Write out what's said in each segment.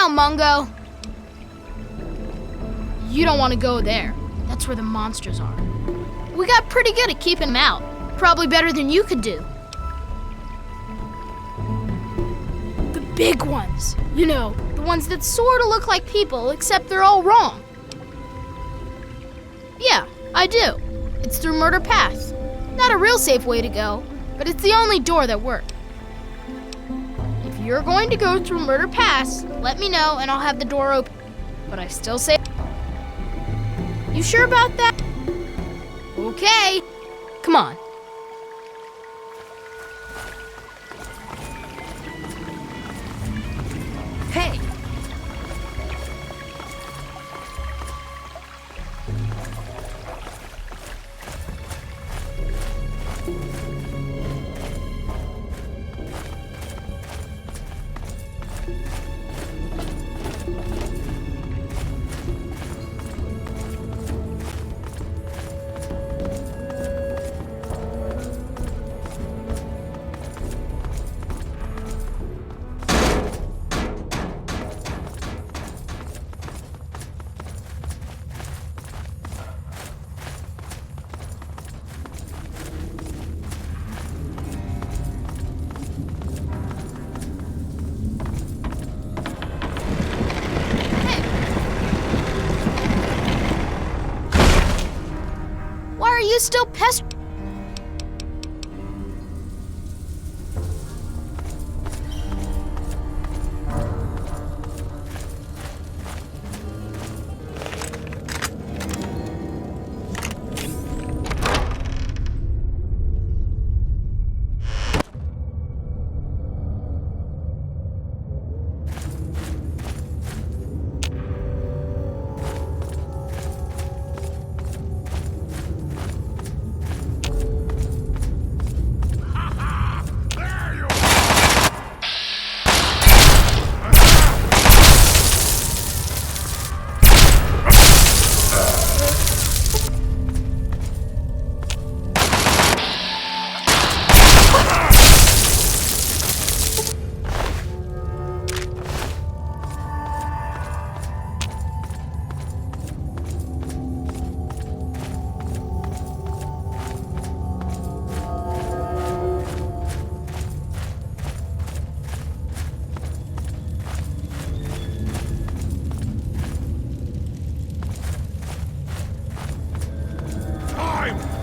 now, Mungo. You don't want to go there. That's where the monsters are. We got pretty good at keeping them out. Probably better than you could do. The big ones. You know, the ones that sort of look like people, except they're all wrong. Yeah, I do. It's through Murder Pass. Not a real safe way to go, but it's the only door that works. If you're going to go through Murder Pass, let me know and I'll have the door open. But I still say... You sure about that? Okay. Come on. Hey. Are you still pestering?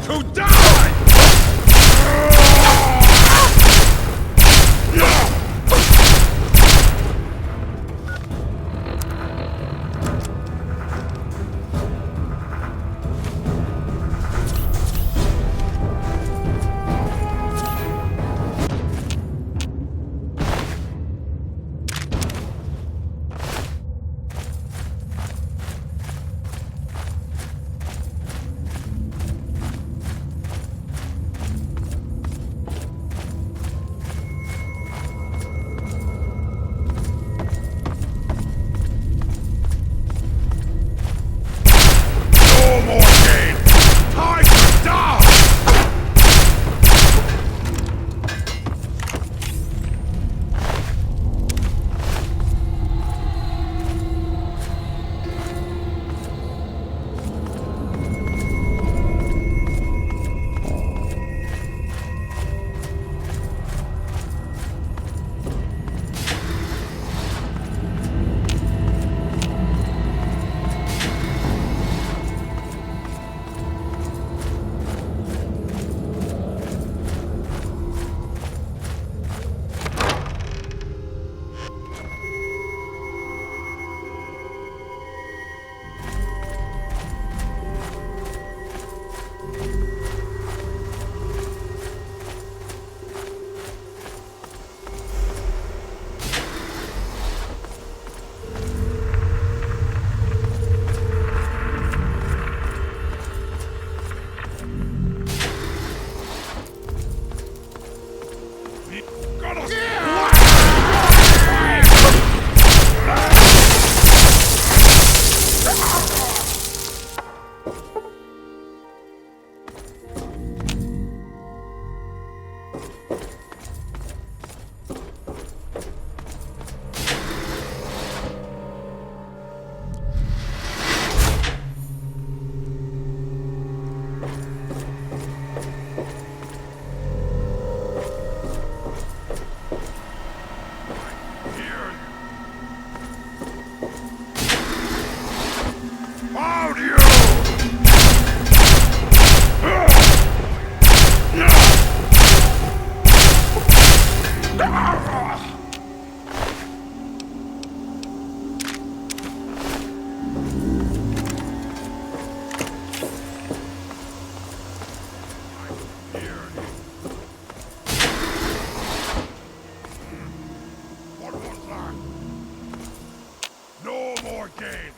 To die! What was that? No more game.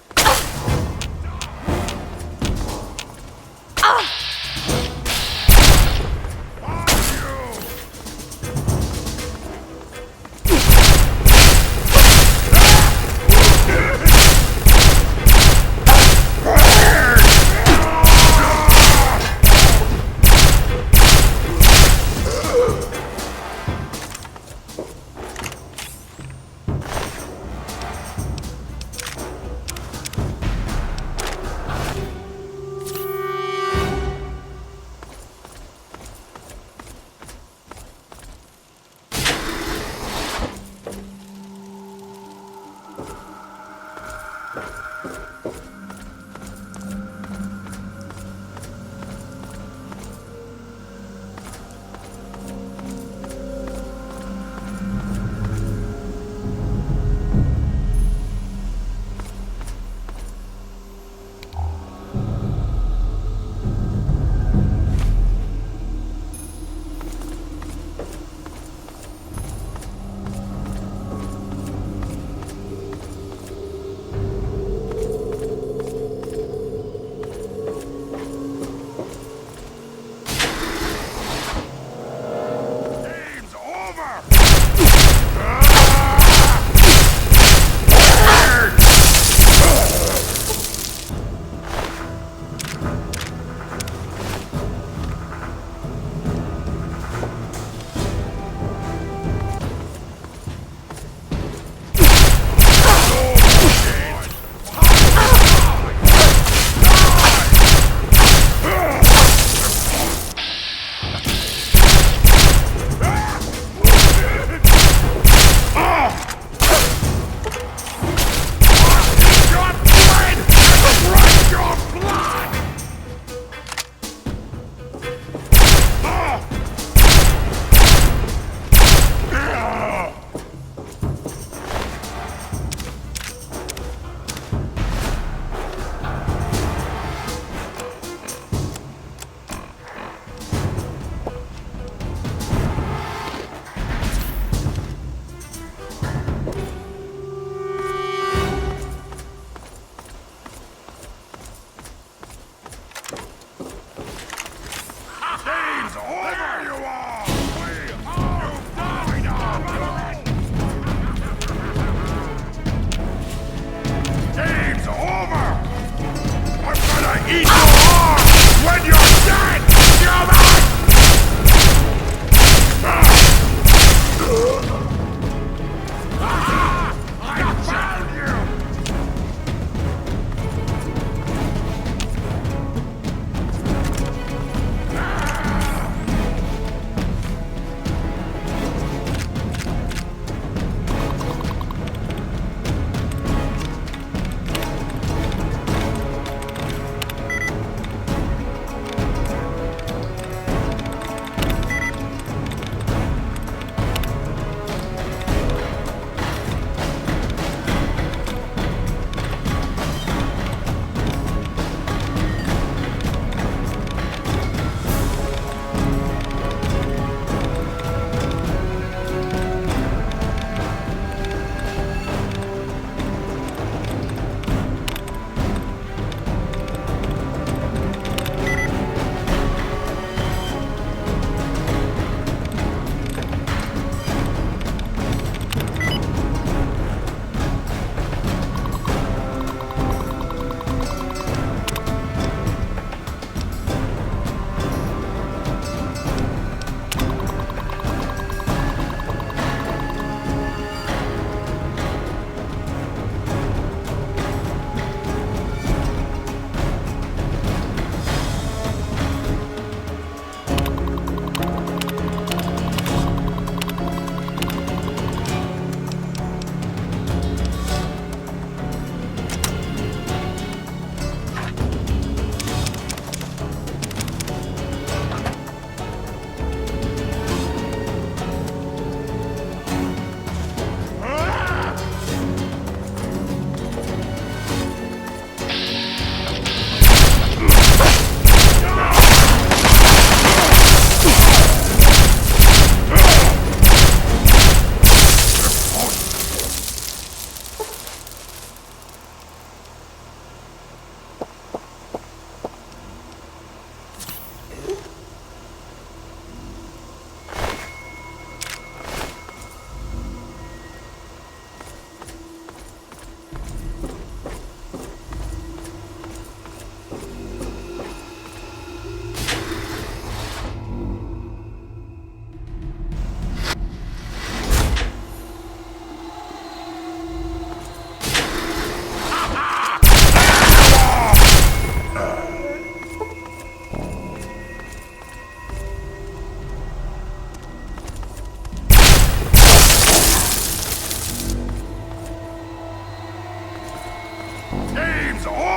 game's over!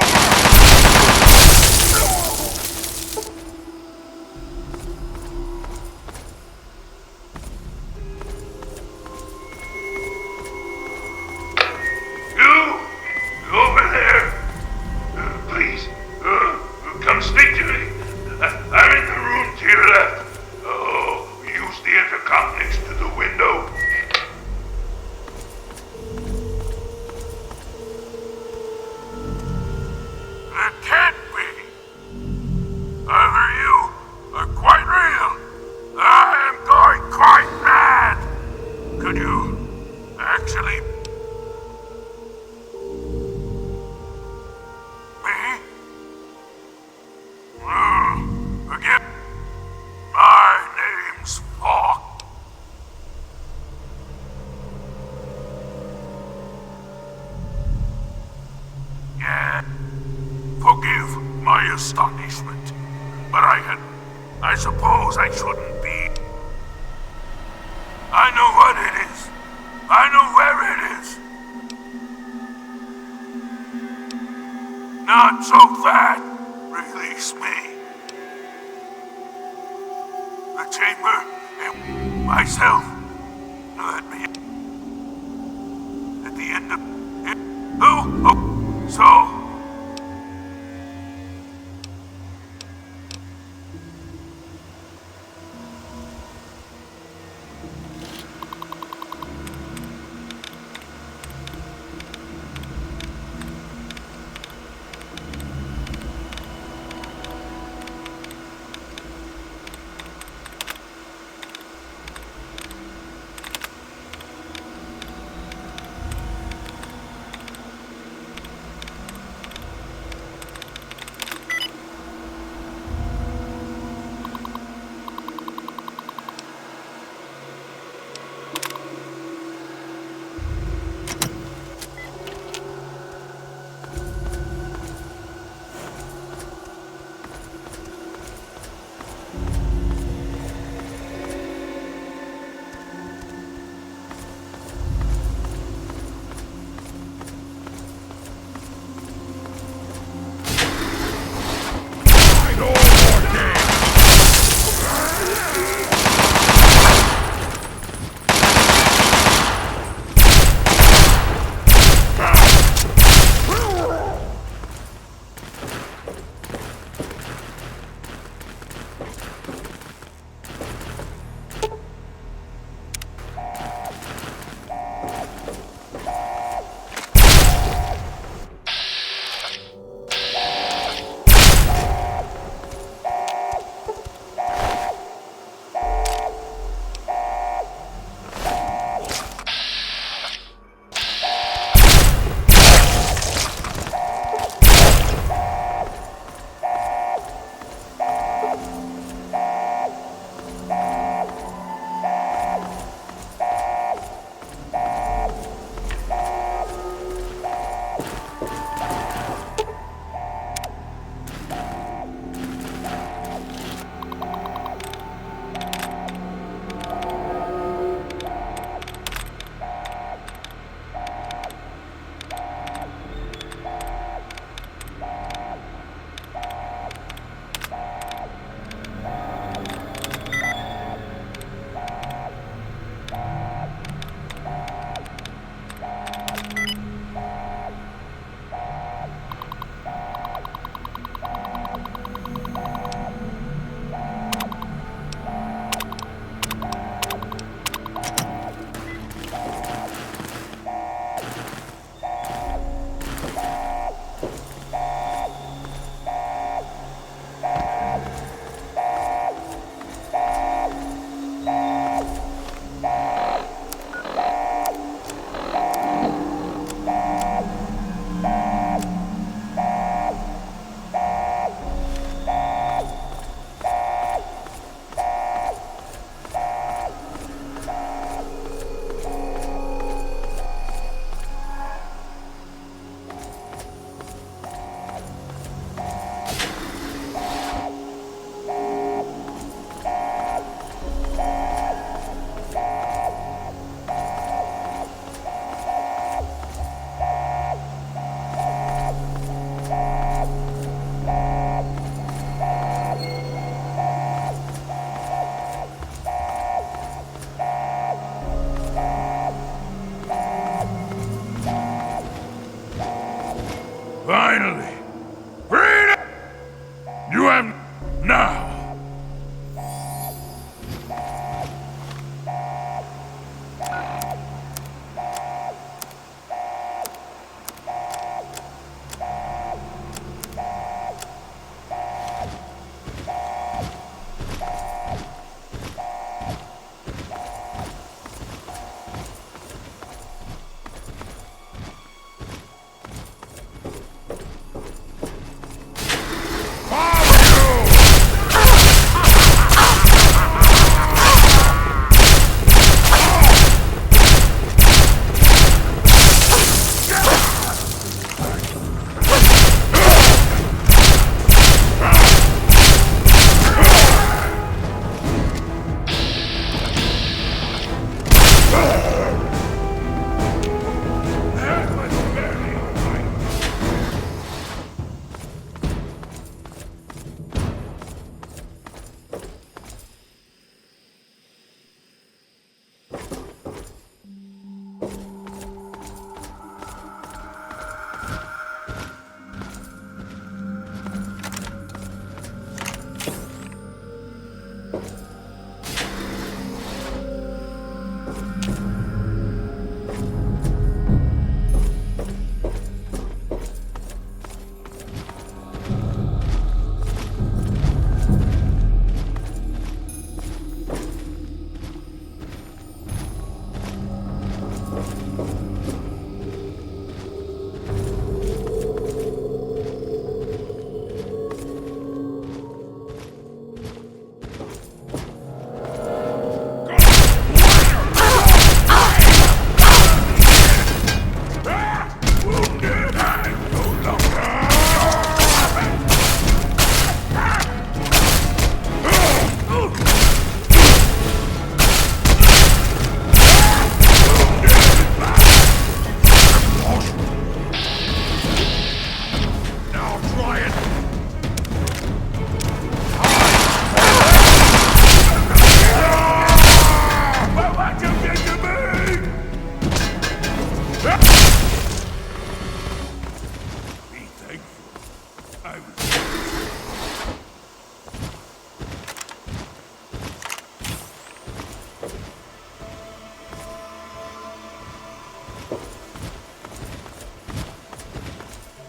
Over there. Please, come speak to me. I'm in the room to your left. Oh, use the intercom next to the window. It can't be. Either you are quite real. I am going quite mad. Could you actually... Forget. My name's Falk. Yeah. Forgive my astonishment. But I suppose I shouldn't be. I know what it is. I know where it is. Not so fast. Release me. The chamber and myself. Let me at the end of it. Oh, so.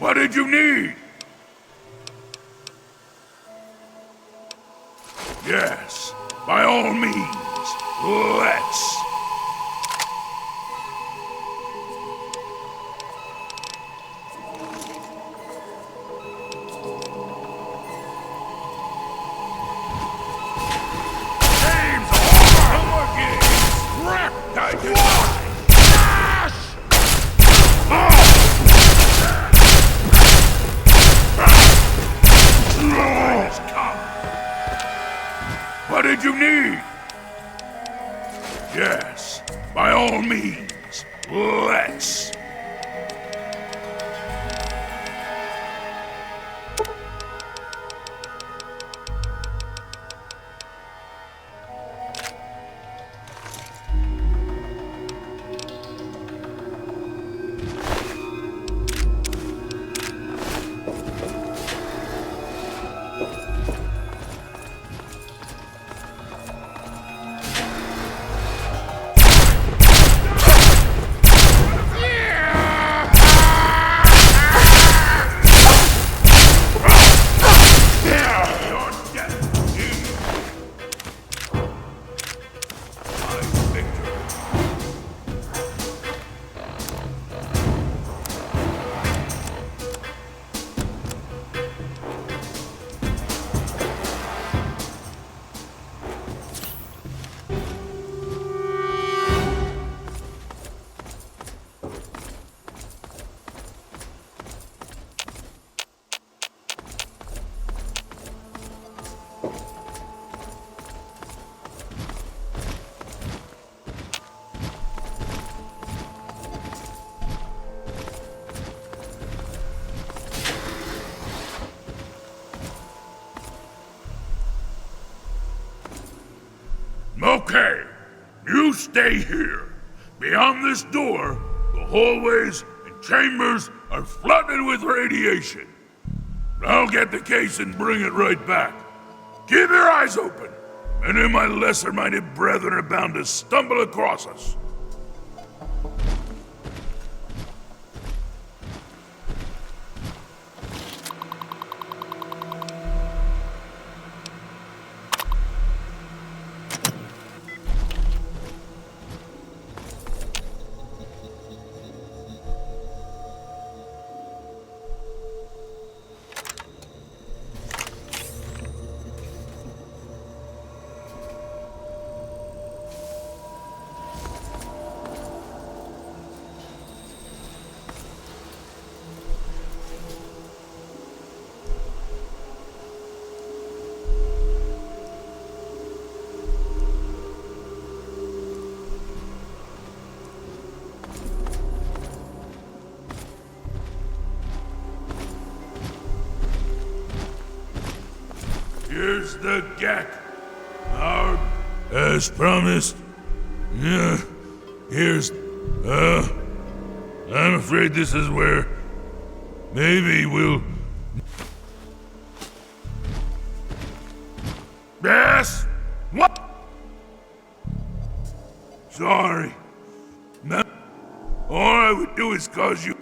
What did you need? Yes, by all means, let's. Game's on! No more games! Rectified! Dash! What did you need? Yes, by all means, let's. Okay, you stay here. Beyond this door, the hallways and chambers are flooded with radiation. I'll get the case and bring it right back. Keep your eyes open. Many of my lesser-minded brethren are bound to stumble across us. Here's the geck. Our, as promised. Yeah, here's, I'm afraid this is where maybe we'll... Yes? What? Sorry. No. All I would do is cause you...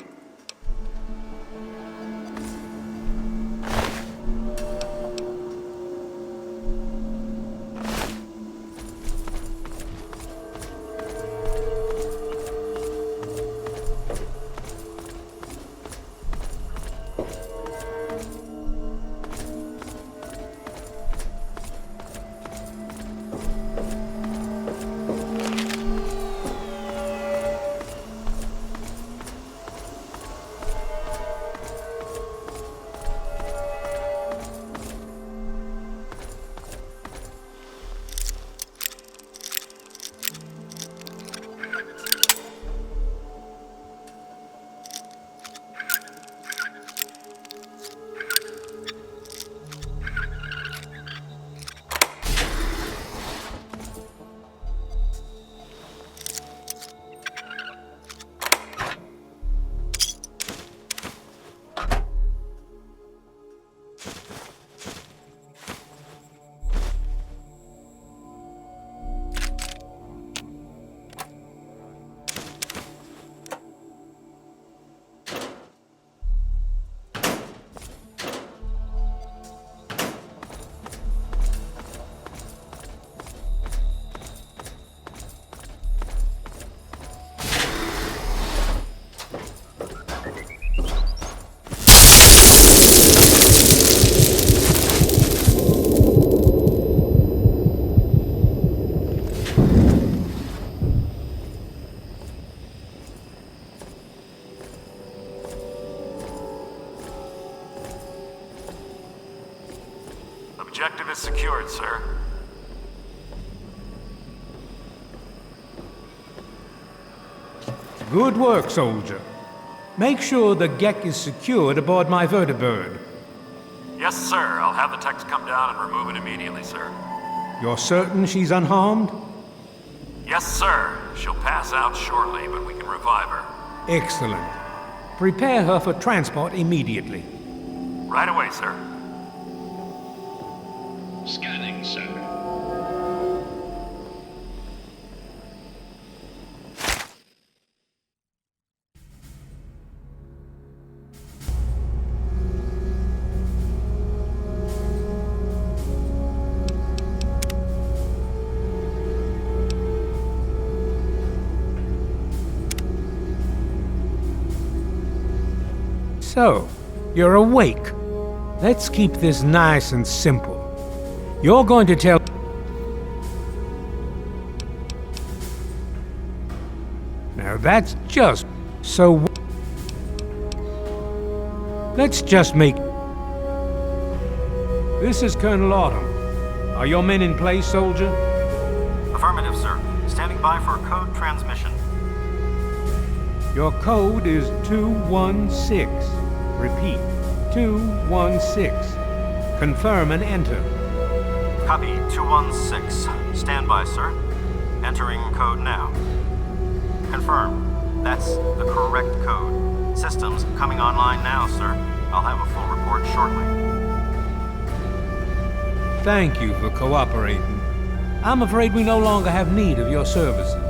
Objective is secured, sir. Good work, soldier. Make sure the geck is secured aboard my vertibird. Yes, sir. I'll have the techs come down and remove it immediately, sir. You're certain she's unharmed? Yes, sir. She'll pass out shortly, but we can revive her. Excellent. Prepare her for transport immediately. Right away, sir. Scanning, sir. So, you're awake. Let's keep this nice and simple. You're going to tell... Now that's just so... Let's just make... This is Colonel Autumn. Are your men in place, soldier? Affirmative, sir. Standing by for code transmission. Your code is 216. Repeat, 216. Confirm and enter. Copy, 216. Stand by, sir. Entering code now. Confirm. That's the correct code. Systems coming online now, sir. I'll have a full report shortly. Thank you for cooperating. I'm afraid we no longer have need of your services.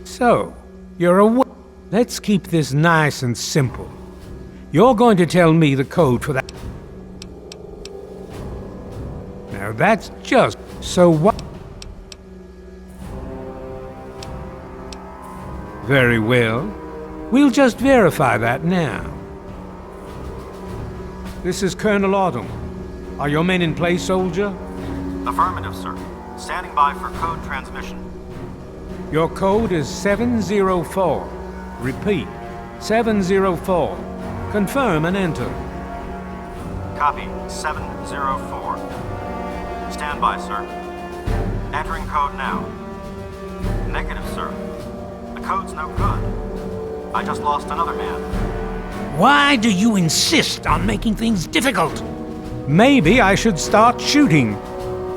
So, you're aware. Let's keep this nice and simple. You're going to tell me the code for that. Now that's just so what? Very well. We'll just verify that now. This is Colonel Autumn. Are your men in place, soldier? Affirmative, sir. Standing by for code transmission. Your code is 704. Repeat, 704. Confirm and enter. Copy, 704. Stand by, sir. Entering code now. Negative, sir. The code's no good. I just lost another man. Why do you insist on making things difficult? Maybe I should start shooting.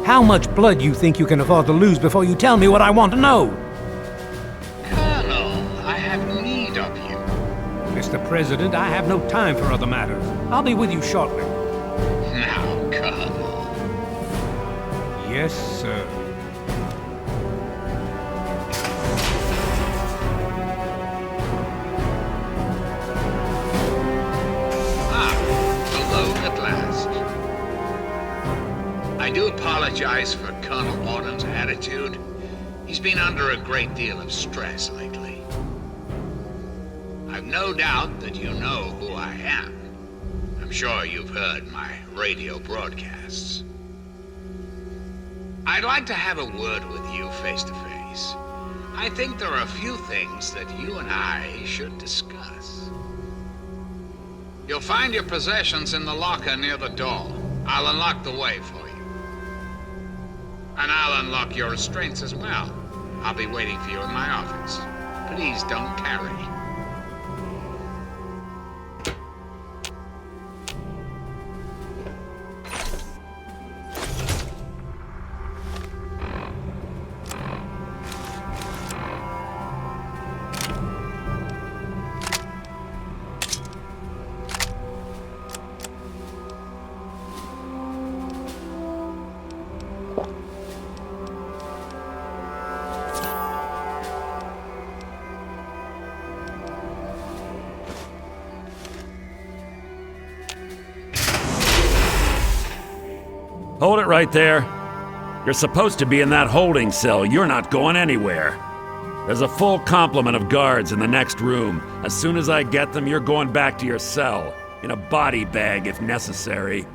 How much blood you think you can afford to lose before you tell me what I want to know? Mr. President, I have no time for other matters. I'll be with you shortly. Now, Colonel. Yes, sir. Alone at last. I do apologize for Colonel Autumn's attitude. He's been under a great deal of stress lately. I've no doubt that you know who I am. I'm sure you've heard my radio broadcasts. I'd like to have a word with you face to face. I think there are a few things that you and I should discuss. You'll find your possessions in the locker near the door. I'll unlock the way for you. And I'll unlock your restraints as well. I'll be waiting for you in my office. Please don't carry. Hold it right there. You're supposed to be in that holding cell. You're not going anywhere. There's a full complement of guards in the next room. As soon as I get them, you're going back to your cell. In a body bag, if necessary.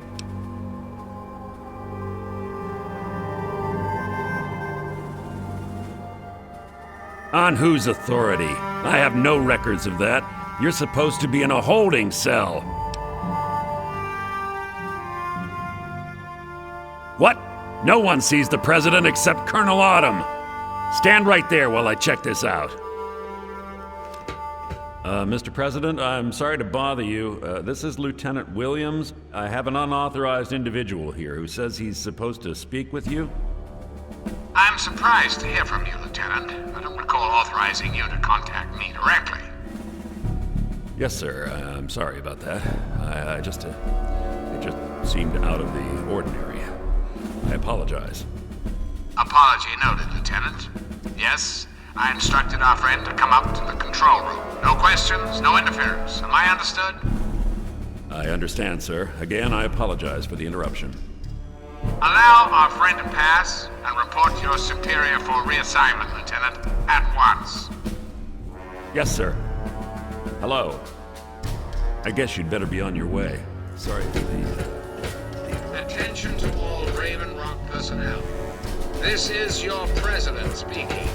On whose authority? I have no records of that. You're supposed to be in a holding cell. What? No one sees the president except Colonel Autumn. Stand right there while I check this out. Mr. President, I'm sorry to bother you. This is Lieutenant Williams. I have an unauthorized individual here who says he's supposed to speak with you. I'm surprised to hear from you, Lieutenant. I don't recall authorizing you to contact me directly. Yes, sir. I'm sorry about that. It just seemed out of the ordinary. I apologize. Apology noted, Lieutenant. Yes, I instructed our friend to come up to the control room. No questions, no interference. Am I understood? I understand, sir. Again, I apologize for the interruption. Allow our friend to pass and report to your superior for reassignment, Lieutenant, at once. Yes, sir. Hello. I guess you'd better be on your way. Sorry for the... Attention to all Raven Rock personnel. This is your president speaking.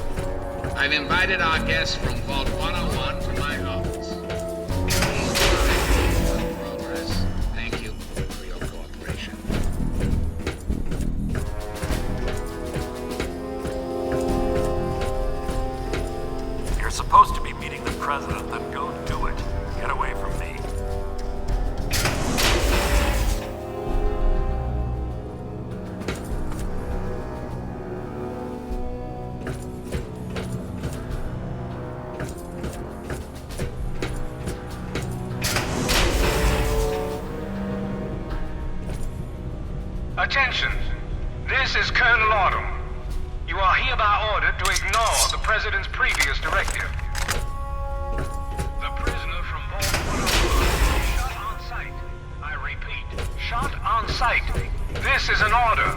I've invited our guests from Vault 101 to my office. Progress. Thank you for your cooperation. You're supposed to be meeting the president, then go do it. Get away from me. Attention! This is Colonel Autumn. You are hereby ordered to ignore the President's previous directive. The prisoner from Vault 101 is shot on sight. I repeat, shot on sight. This is an order.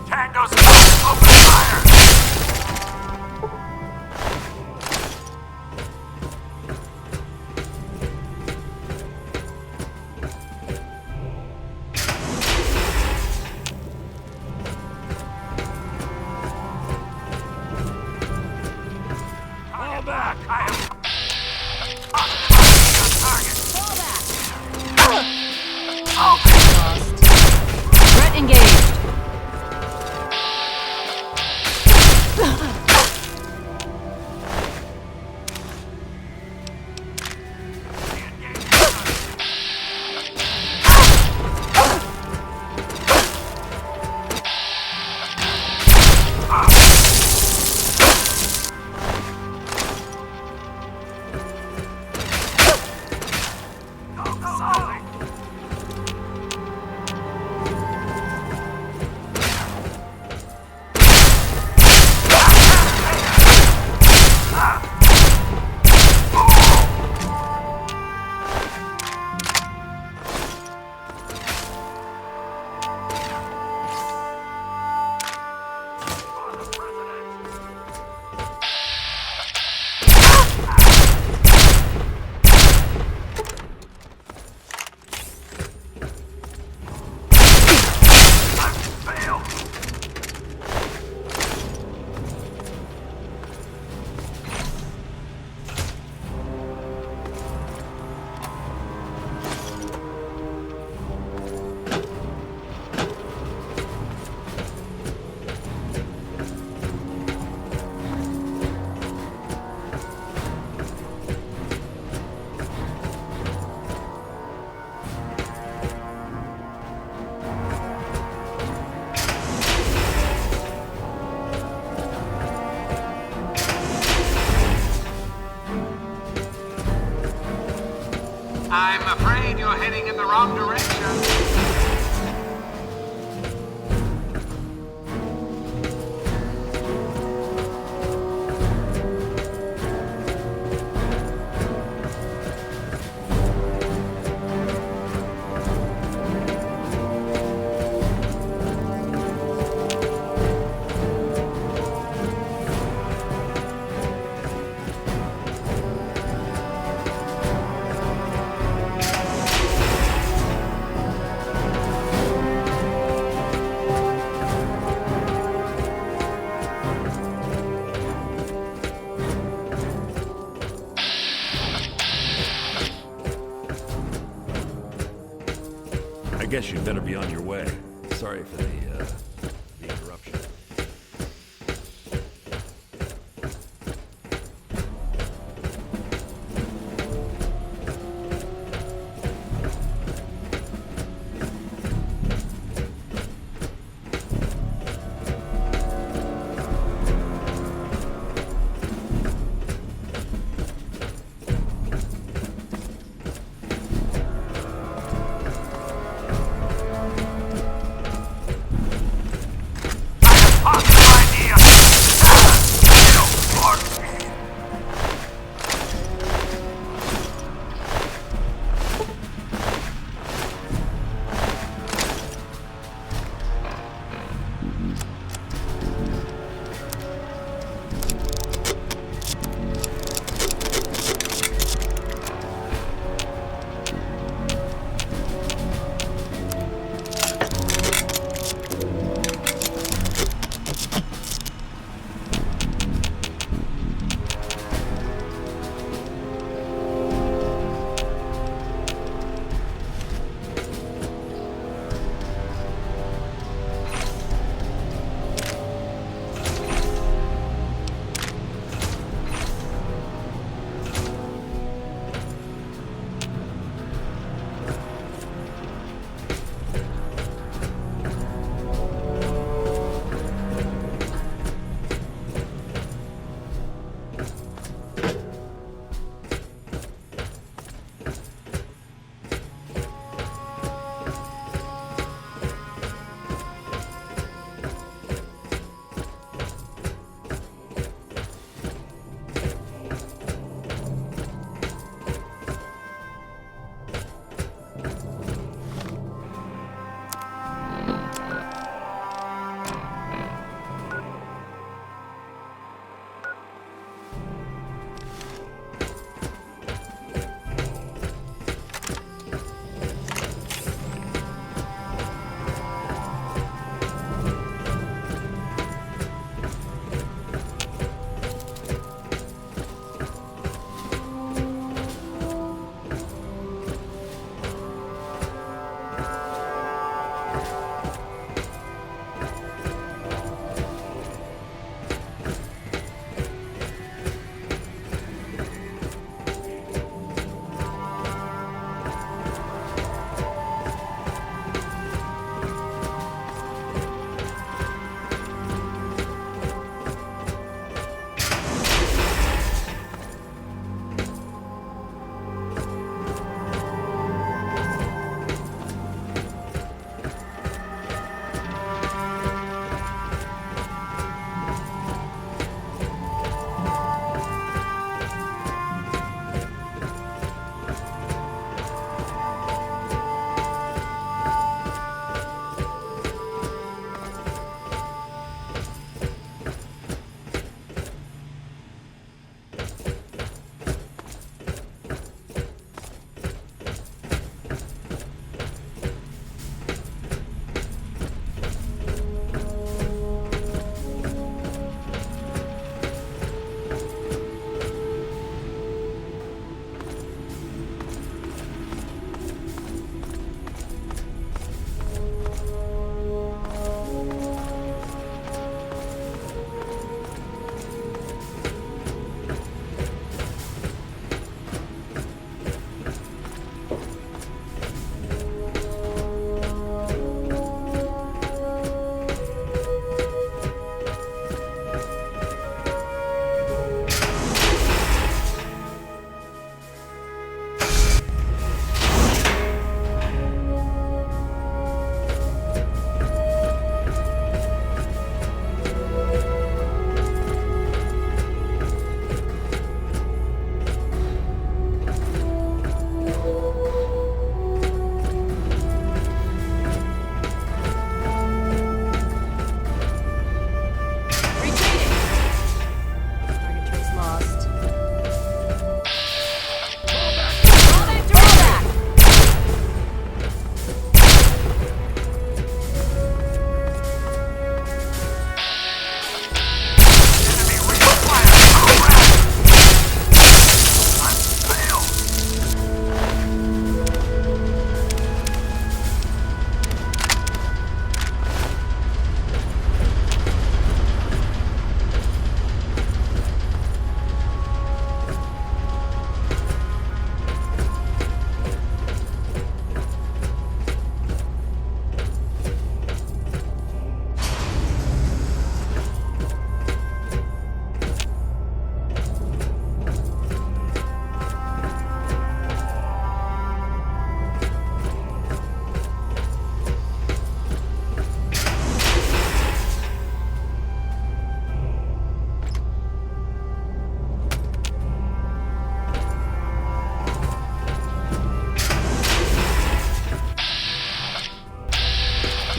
Tango's open fire! Fall back! I am... Threat engaged. I'm afraid you're heading in the wrong direction. guess you'd better be on your way. Sorry for the interruption.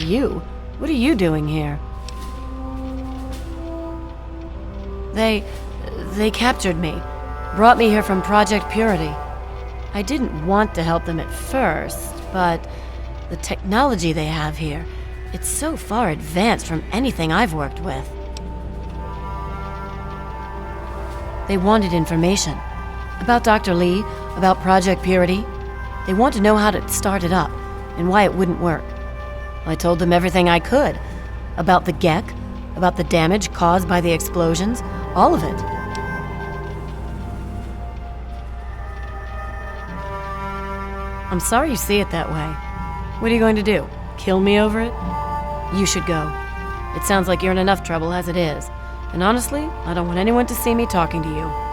You? What are you doing here? They captured me. Brought me here from Project Purity. I didn't want to help them at first, but the technology they have here, it's so far advanced from anything I've worked with. They wanted information. About Dr. Lee, about Project Purity. They want to know how to start it up, and why it wouldn't work. I told them everything I could. About the geck, about the damage caused by the explosions, all of it. I'm sorry you see it that way. What are you going to do? Kill me over it? You should go. It sounds like you're in enough trouble as it is. And honestly, I don't want anyone to see me talking to you.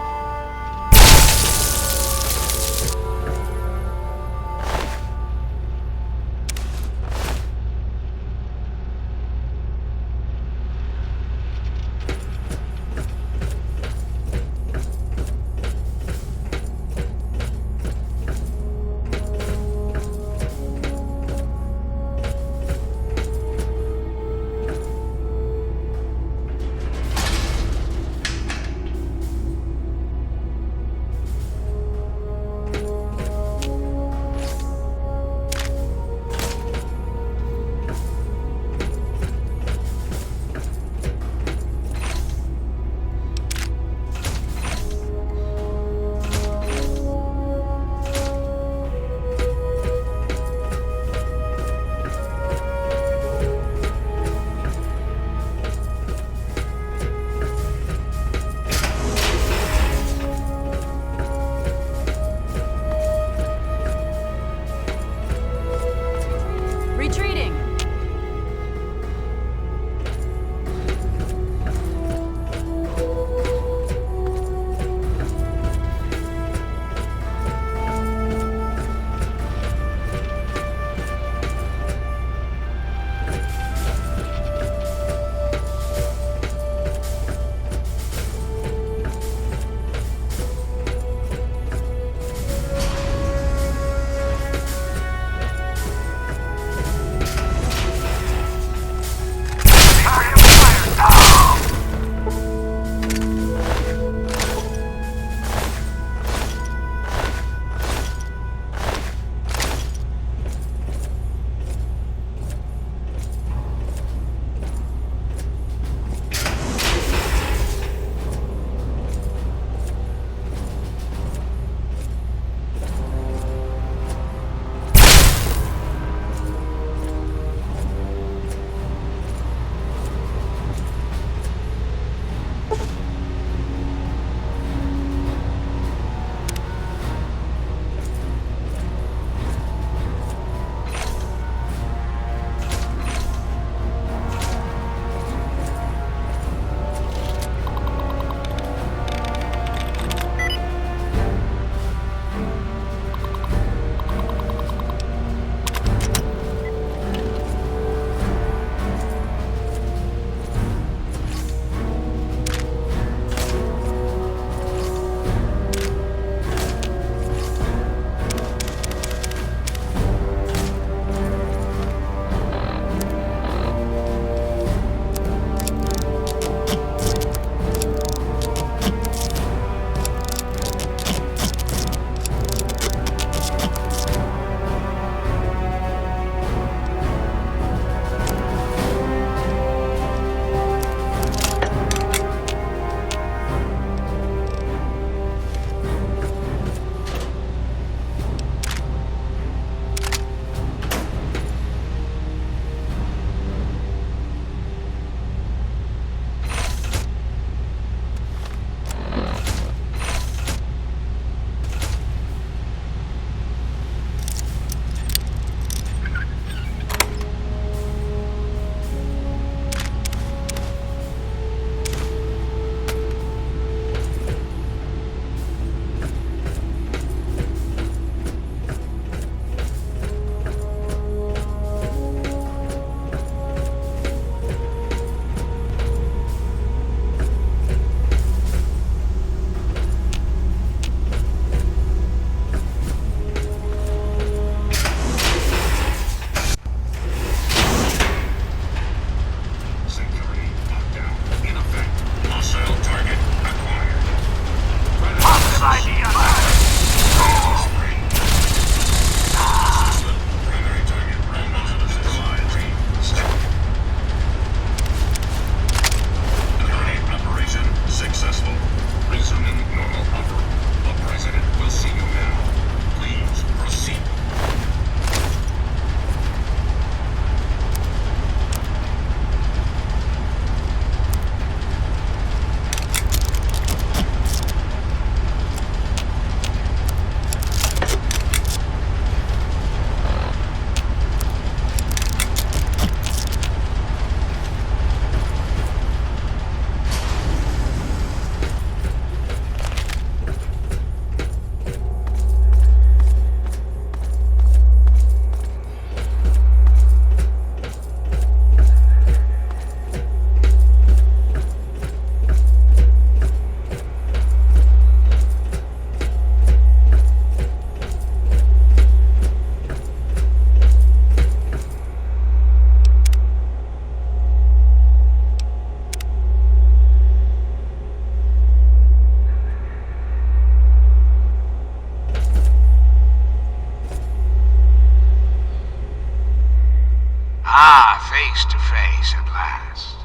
face to face at last.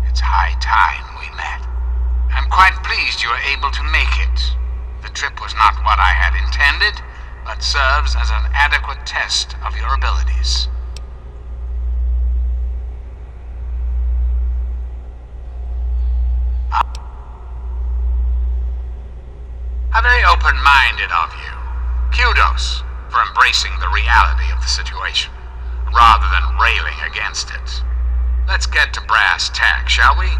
It's high time we met. I'm quite pleased you were able to make it. The trip was not what I had intended, but serves as an adequate test of your abilities. How very open-minded of you. Kudos for embracing the reality of the situation, rather than railing against it. Let's get to brass tacks, shall we?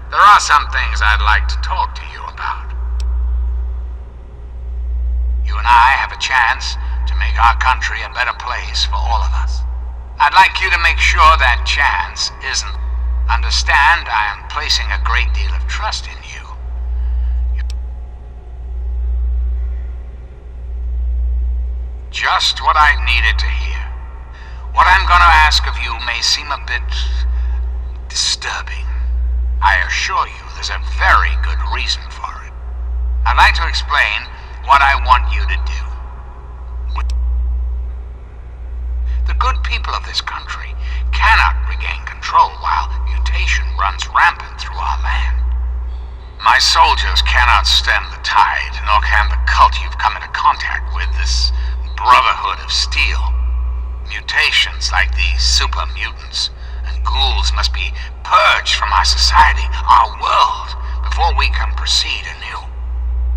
There are some things I'd like to talk to you about. You and I have a chance to make our country a better place for all of us. I'd like you to make sure that chance isn't. Understand, I am placing a great deal of trust in you. Just what I needed to hear. What I'm going to ask of you may seem a bit disturbing. I assure you there's a very good reason for it. I'd like to explain what I want you to do. The good people of this country cannot regain control while mutation runs rampant through our land. My soldiers cannot stem the tide, nor can the cult you've come into contact with, this Brotherhood of Steel. Mutations like these super mutants and ghouls must be purged from our society, our world, before we can proceed anew.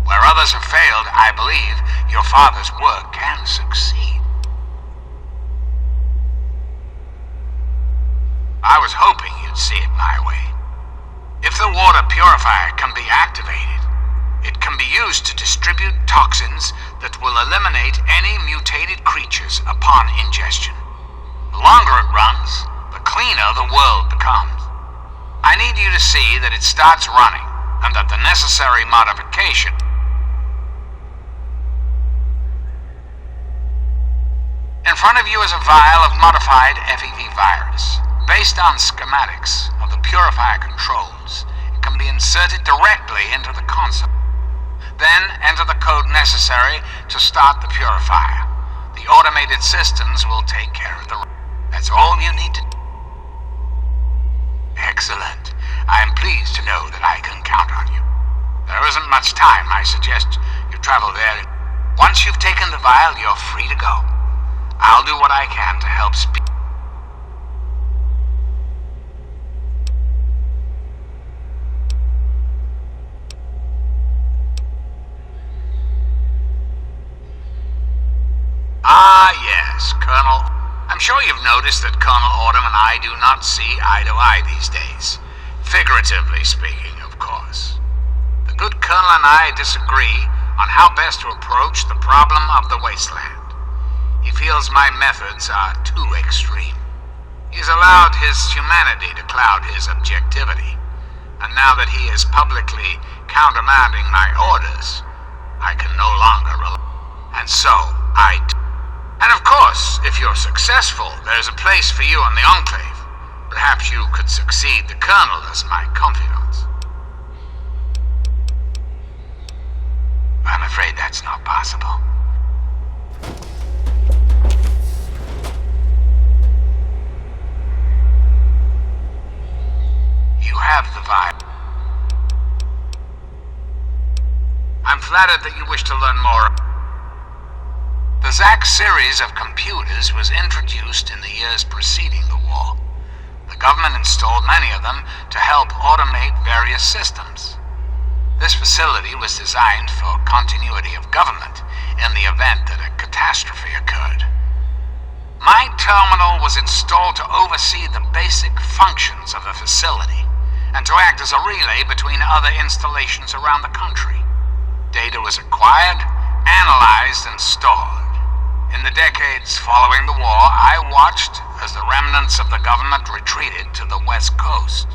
Where others have failed, I believe your father's work can succeed. I was hoping you'd see it my way. If the water purifier can be activated, it can be used to distribute toxins that will eliminate any mutated creatures upon ingestion. The longer it runs, the cleaner the world becomes. I need you to see that it starts running, and that the necessary modification. In front of you is a vial of modified FEV virus. Based on schematics of the purifier controls, it can be inserted directly into the console. Then enter the code necessary to start the purifier. The automated systems will take care of the rest. That's all you need to do. Excellent. I'm pleased to know that I can count on you. There isn't much time. I suggest you travel there. Once you've taken the vial, you're free to go. I'll do what I can to help speed. Ah, yes, Colonel. I'm sure you've noticed that Colonel Autumn and I do not see eye to eye these days. Figuratively speaking, of course. The good Colonel and I disagree on how best to approach the problem of the wasteland. He feels my methods are too extreme. He's allowed his humanity to cloud his objectivity. And now that he is publicly countermanding my orders, I can no longer rely. And so, And of course, if you're successful, there's a place for you in the enclave. Perhaps you could succeed the Colonel as my confidant. I'm afraid that's not possible. You have the vibe. I'm flattered that you wish to learn more. The Zack series of computers was introduced in the years preceding the war. The government installed many of them to help automate various systems. This facility was designed for continuity of government in the event that a catastrophe occurred. My terminal was installed to oversee the basic functions of the facility and to act as a relay between other installations around the country. Data was acquired, analyzed, and stored. In the decades following the war, I watched as the remnants of the government retreated to the West Coast.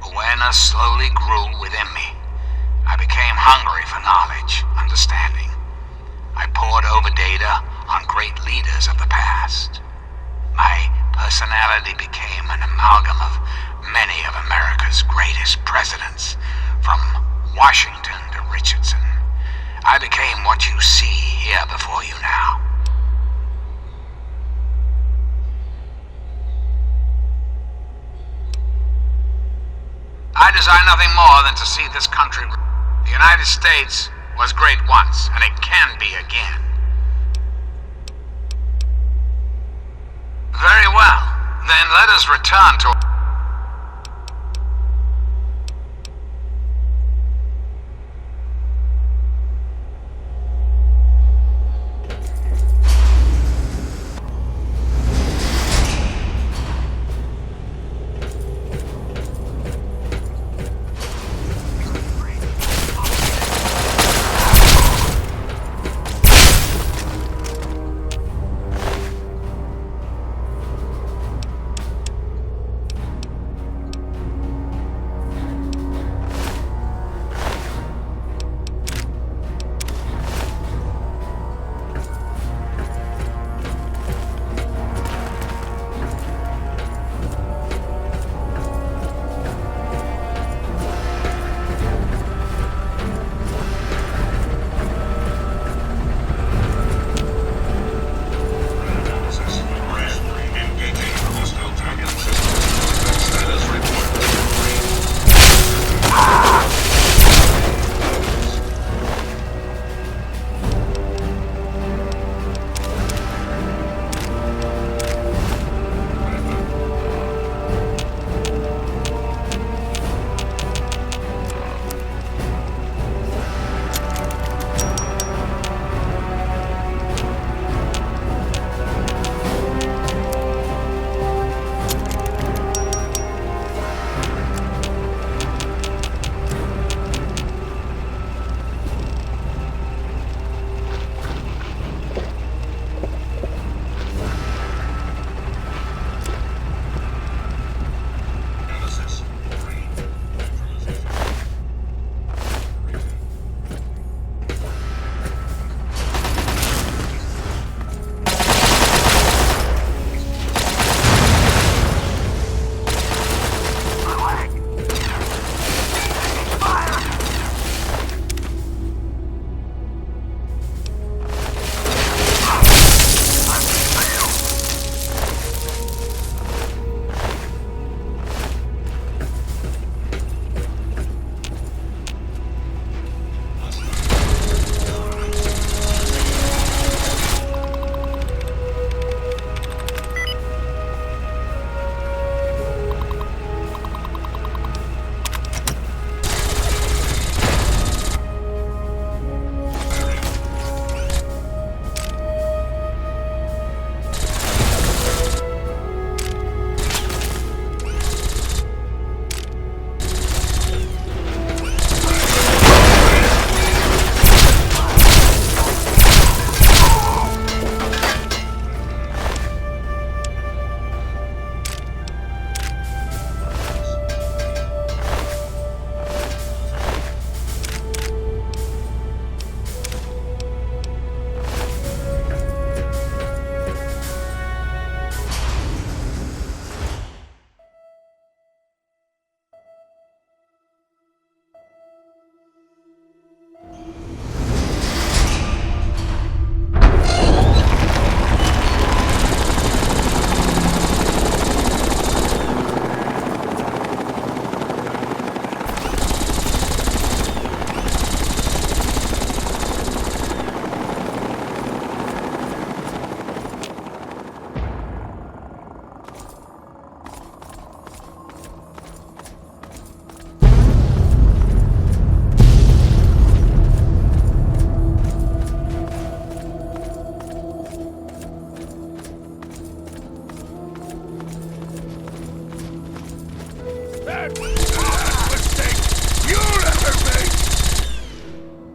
Awareness slowly grew within me. I became hungry for knowledge, understanding. I pored over data on great leaders of the past. My personality became an amalgam of many of America's greatest presidents, from Washington to Richardson. I became what you see here before you now. I desire nothing more than to see this country. The United States was great once, and it can be again. Very well. Then let us return to...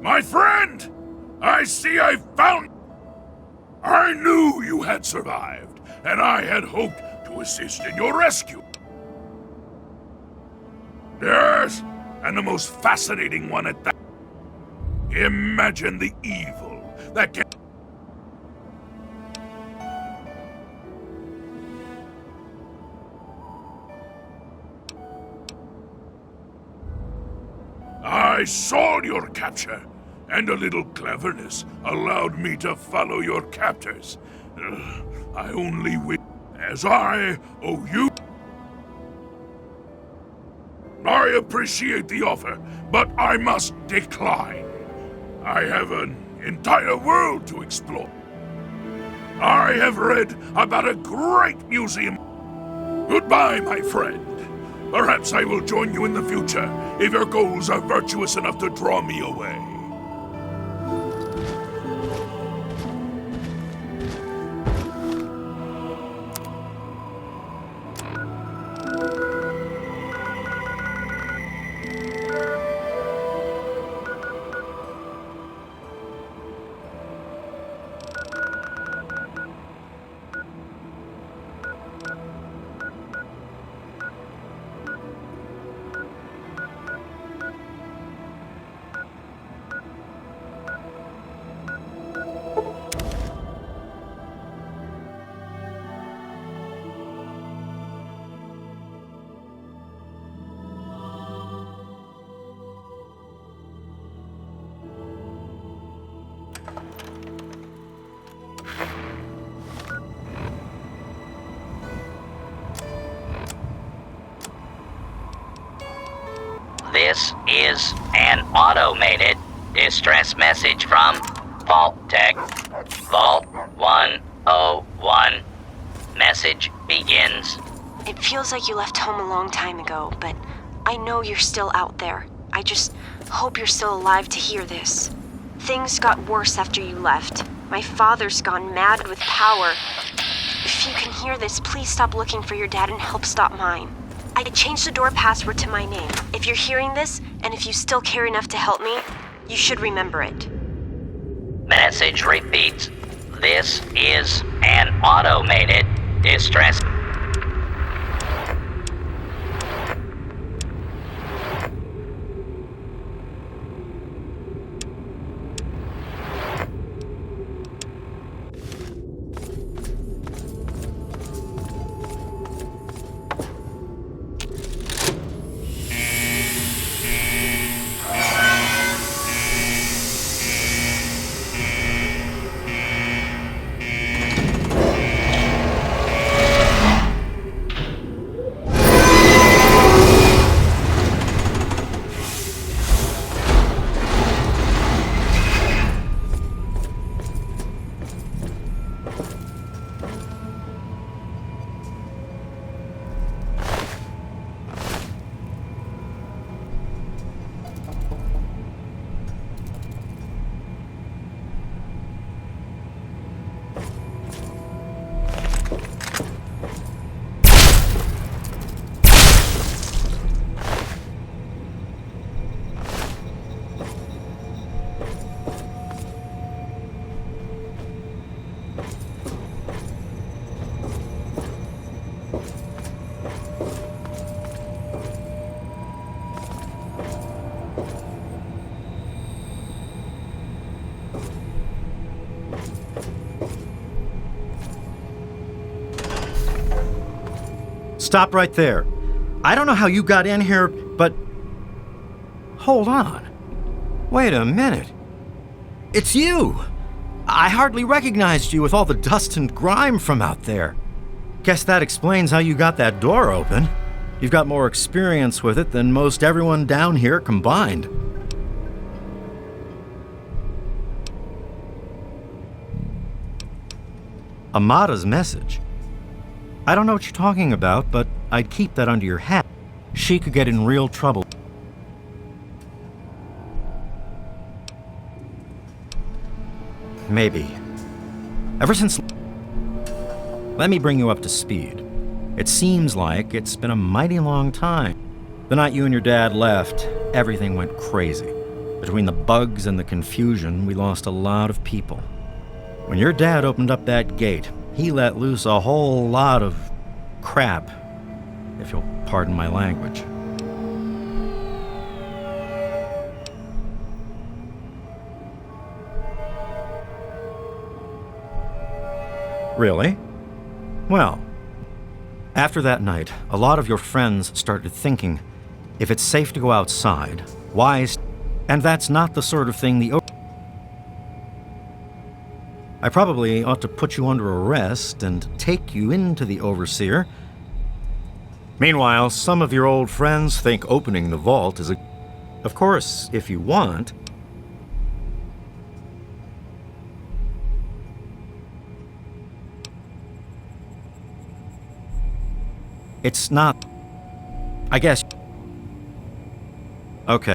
My friend! I see I found... I knew you had survived, and I had hoped to assist in your rescue. Yes, and the most fascinating one at that. Imagine the evil that can... I saw your capture, and a little cleverness allowed me to follow your captors. I only wish, as I owe you. I appreciate the offer, but I must decline. I have an entire world to explore. I have read about a great museum. Goodbye, my friend. Perhaps I will join you in the future if your goals are virtuous enough to draw me away. This is an automated distress message from Vault Tech. Vault 101. Message begins. It feels like you left home a long time ago, but I know you're still out there. I just hope you're still alive to hear this. Things got worse after you left. My father's gone mad with power. If you can hear this, please stop looking for your dad and help stop mine. I changed the door password to my name. If you're hearing this, and if you still care enough to help me, you should remember it. Message repeats. This is an automated distress. Stop right there. I don't know how you got in here, but... Hold on. Wait a minute. It's you! I hardly recognized you with all the dust and grime from out there. Guess that explains how you got that door open. You've got more experience with it than most everyone down here combined. Amada's message. I don't know what you're talking about, but I'd keep that under your hat. She could get in real trouble. Maybe. Ever since... Let me bring you up to speed. It seems like it's been a mighty long time. The night you and your dad left, everything went crazy. Between the bugs and the confusion, we lost a lot of people. When your dad opened up that gate, he let loose a whole lot of crap, if you'll pardon my language. Really? Well, after that night, a lot of your friends started thinking, if it's safe to go outside, why... And that's not the sort of thing the... I probably ought to put you under arrest and take you into the Overseer. Meanwhile, some of your old friends think opening the vault is a... Of course, if you want... It's not... I guess... Okay.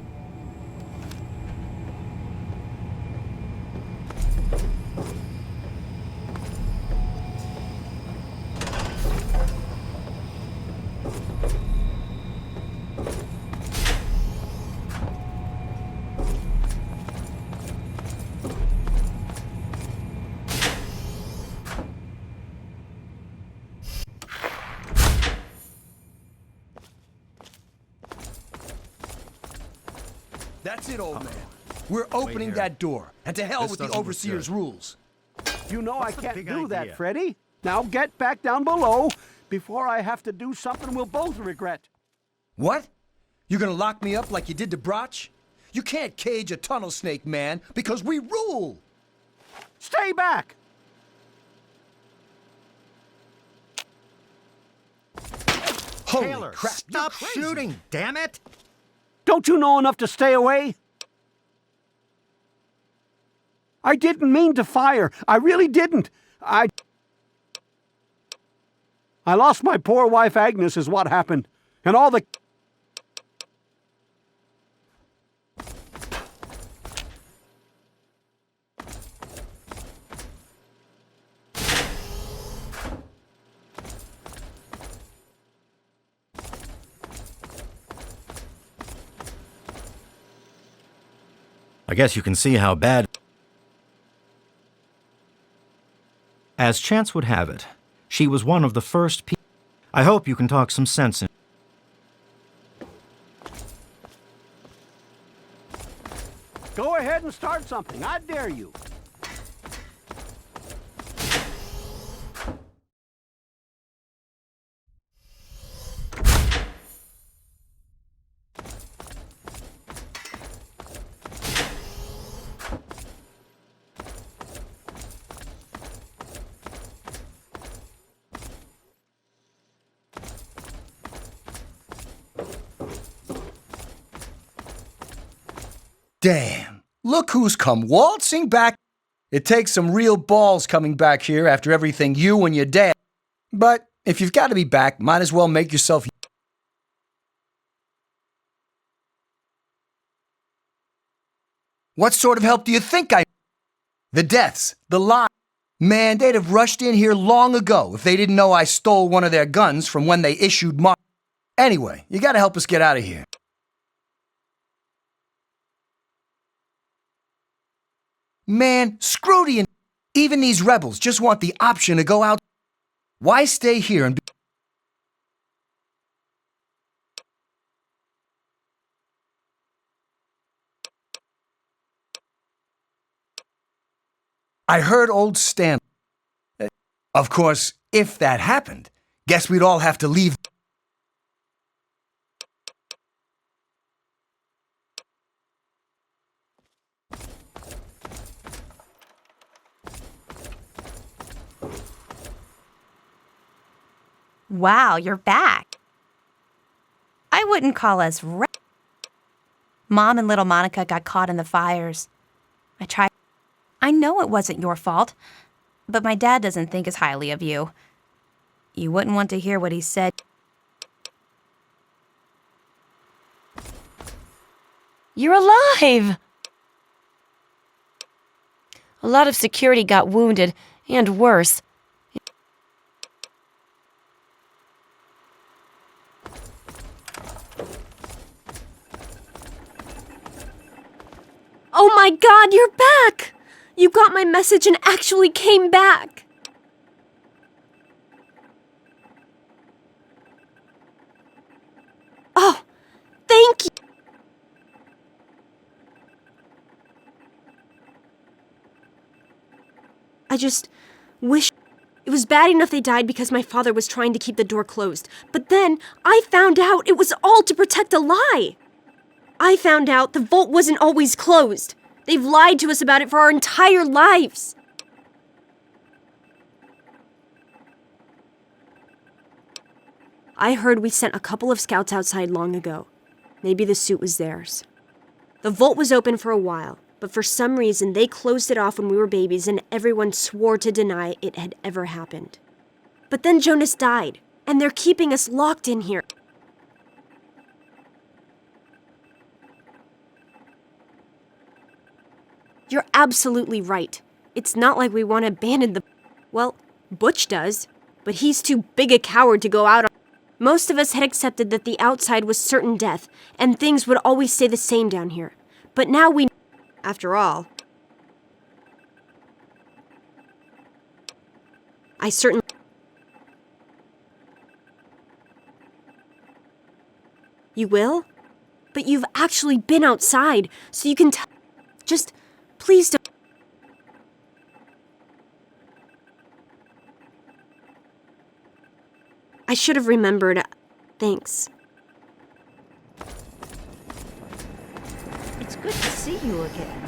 That's it, old man. We're opening that door. And to hell with the Overseer's rules. You know I can't do that, Freddy. Now get back down below before I have to do something we'll both regret. What? You're gonna lock me up like you did to Broch? You can't cage a tunnel snake, man, because we rule! Stay back! Holy Taylor, crap, stop shooting, damn it! Don't you know enough to stay away? I didn't mean to fire. I really didn't. I lost my poor wife Agnes is what happened. And all the... I guess you can see how bad... As chance would have it, she was one of the first people... I hope you can talk some sense in... Go ahead and start something. I dare you. Damn. Look who's come waltzing back. It takes some real balls coming back here after everything you and your dad... But if you've got to be back, might as well make yourself... What sort of help do you think I... The deaths, the lies. Man, they'd have rushed in here long ago if they didn't know I stole one of their guns from when they issued Mar... Anyway, you gotta help us get out of here. Man, screw the... Even these rebels just want the option to go out. Why stay here and... I heard old Stan... Of course, if that happened, guess we'd all have to leave... Wow, you're back. I wouldn't call us Mom and little Monica got caught in the fires. I know it wasn't your fault, but my dad doesn't think as highly of you. You wouldn't want to hear what he said. You're alive! A lot of security got wounded, and worse. Oh my God, you're back! You got my message and actually came back! Oh, thank you! I just wish... It was bad enough they died because my father was trying to keep the door closed. But then, I found out it was all to protect a lie! I found out the vault wasn't always closed. They've lied to us about it for our entire lives. I heard we sent a couple of scouts outside long ago. Maybe the suit was theirs. The vault was open for a while, but for some reason they closed it off when we were babies and everyone swore to deny it had ever happened. But then Jonas died, and they're keeping us locked in here. You're absolutely right. It's not like we want to abandon the... Well, Butch does, but he's too big a coward to go out on... Most of us had accepted that the outside was certain death, and things would always stay the same down here. But now we... After all... I certainly... You will? But you've actually been outside, so you can just... Please don't... I should have remembered. Thanks. It's good to see you again.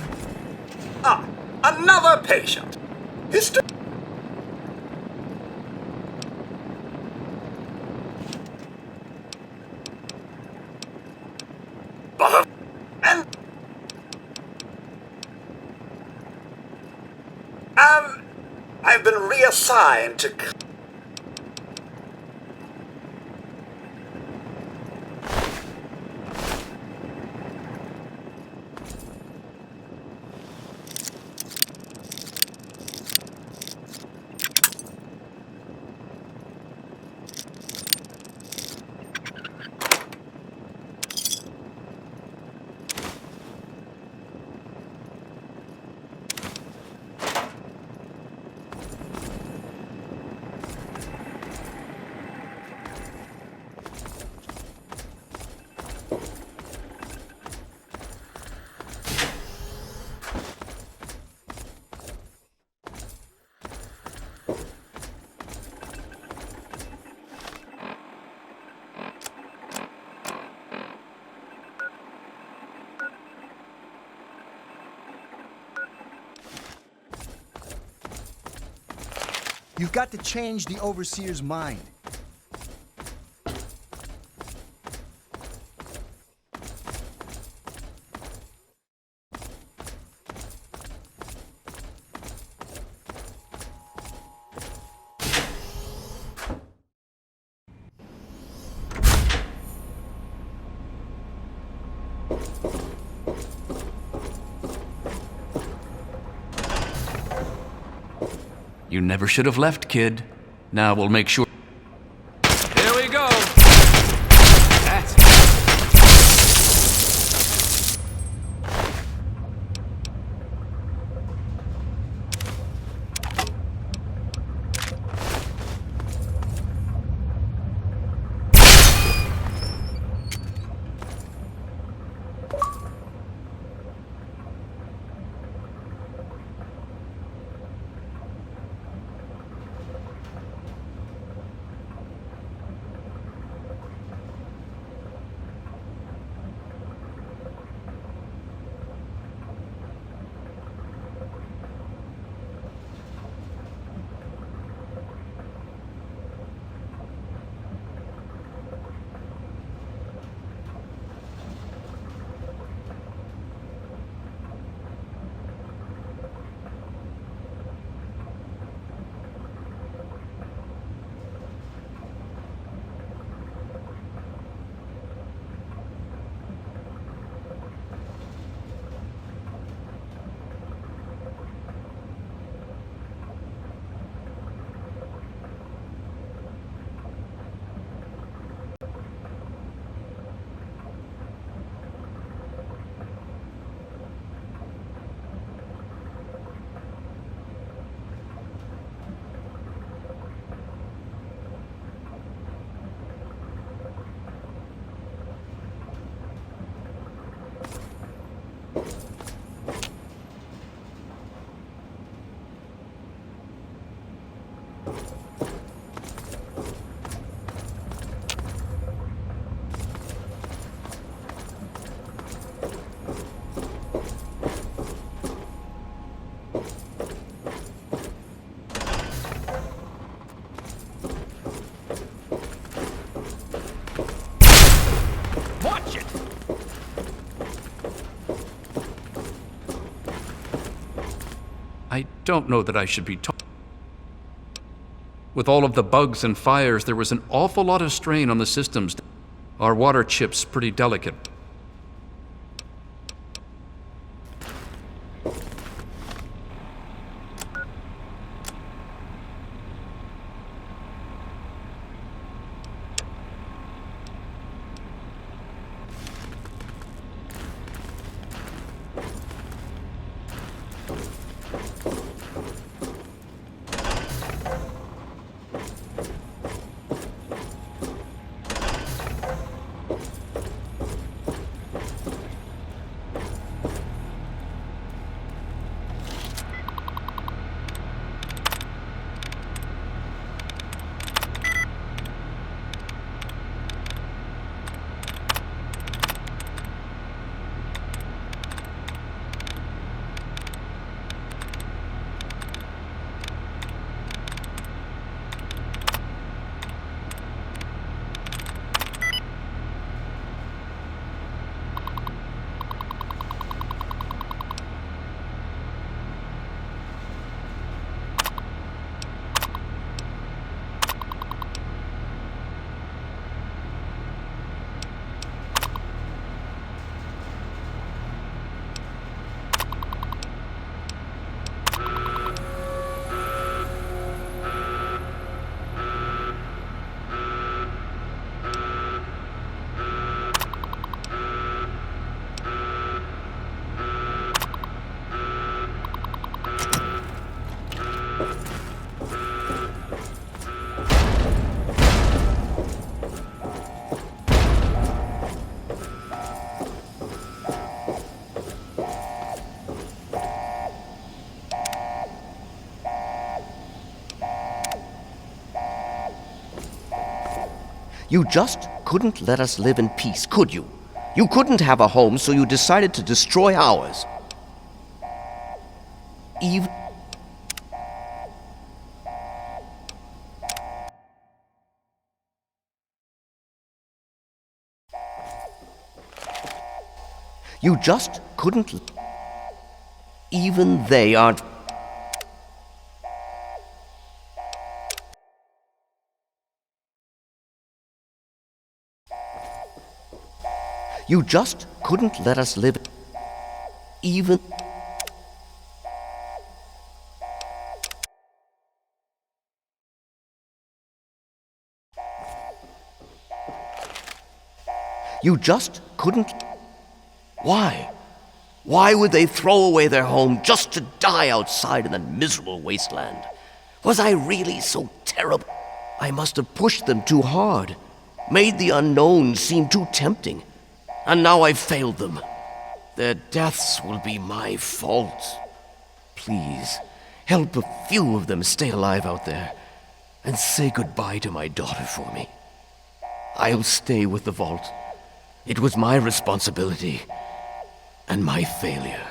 Ah, another patient. History. I've been reassigned to... You've got to change the Overseer's mind. You never should have left, kid. Now we'll make sure... Here we go! That's... don't know that I should be talking. With all of the bugs and fires, there was an awful lot of strain on the systems. Our water chip's pretty delicate. You just couldn't let us live in peace, could you? You couldn't have a home, so you decided to destroy ours. Even... You just couldn't... Even they aren't... You just couldn't let us live... Even... You just couldn't... Why? Why would they throw away their home just to die outside in that miserable wasteland? Was I really so terrible? I must have pushed them too hard, made the unknown seem too tempting, and now I've failed them. Their deaths will be my fault. Please, help a few of them stay alive out there, and say goodbye to my daughter for me. I'll stay with the vault. It was my responsibility, and my failure.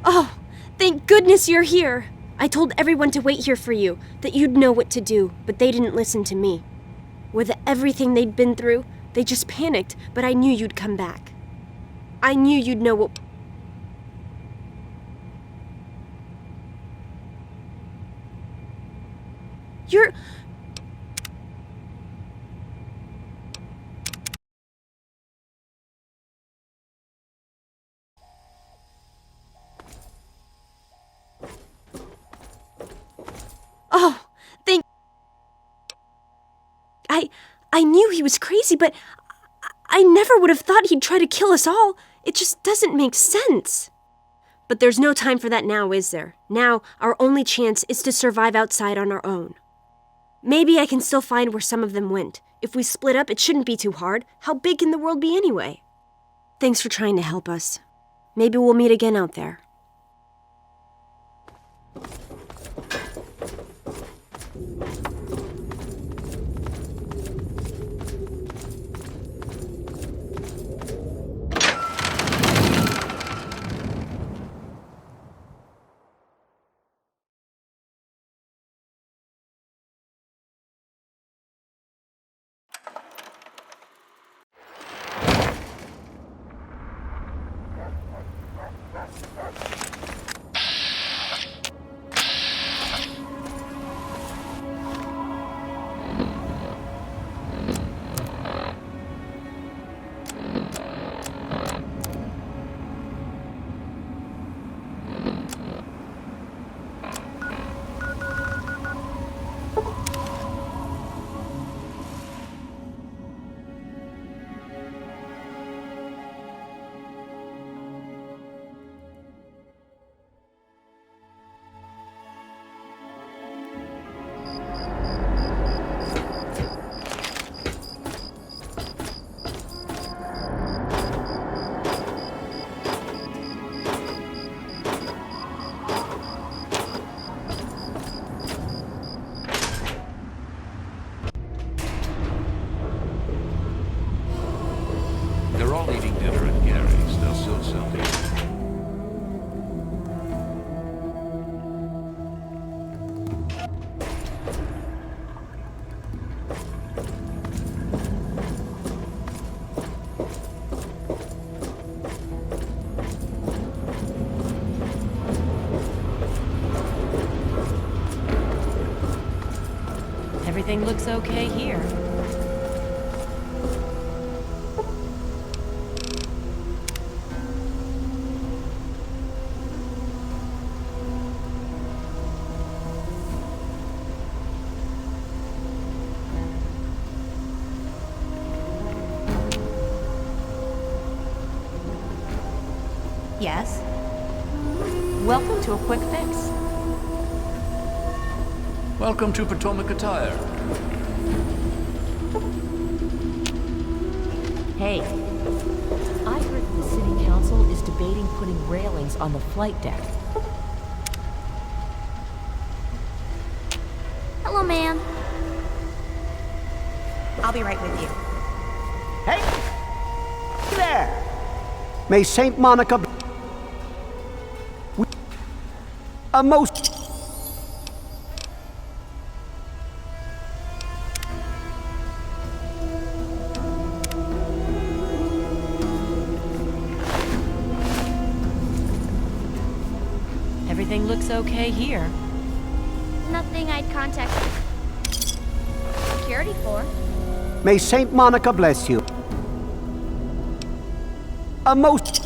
Oh, thank goodness you're here. I told everyone to wait here for you, that you'd know what to do, but they didn't listen to me. With everything they'd been through, they just panicked, but I knew you'd come back. I knew you'd know what... You're... Oh, thank... I knew he was crazy, but I never would have thought he'd try to kill us all. It just doesn't make sense. But there's no time for that now, is there? Now, our only chance is to survive outside on our own. Maybe I can still find where some of them went. If we split up, it shouldn't be too hard. How big can the world be anyway? Thanks for trying to help us. Maybe we'll meet again out there. They're all eating dinner at Gary's. They'll soon sell me. Everything looks okay here. Yes? Welcome to a quick fix. Welcome to Potomac Attire. Hey, I heard that the city council is debating putting railings on the flight deck. Hello, ma'am. I'll be right with you. Hey! There! May Saint Monica be a most... Everything looks okay here. Nothing I'd contact security for. May Saint Monica bless you. A most...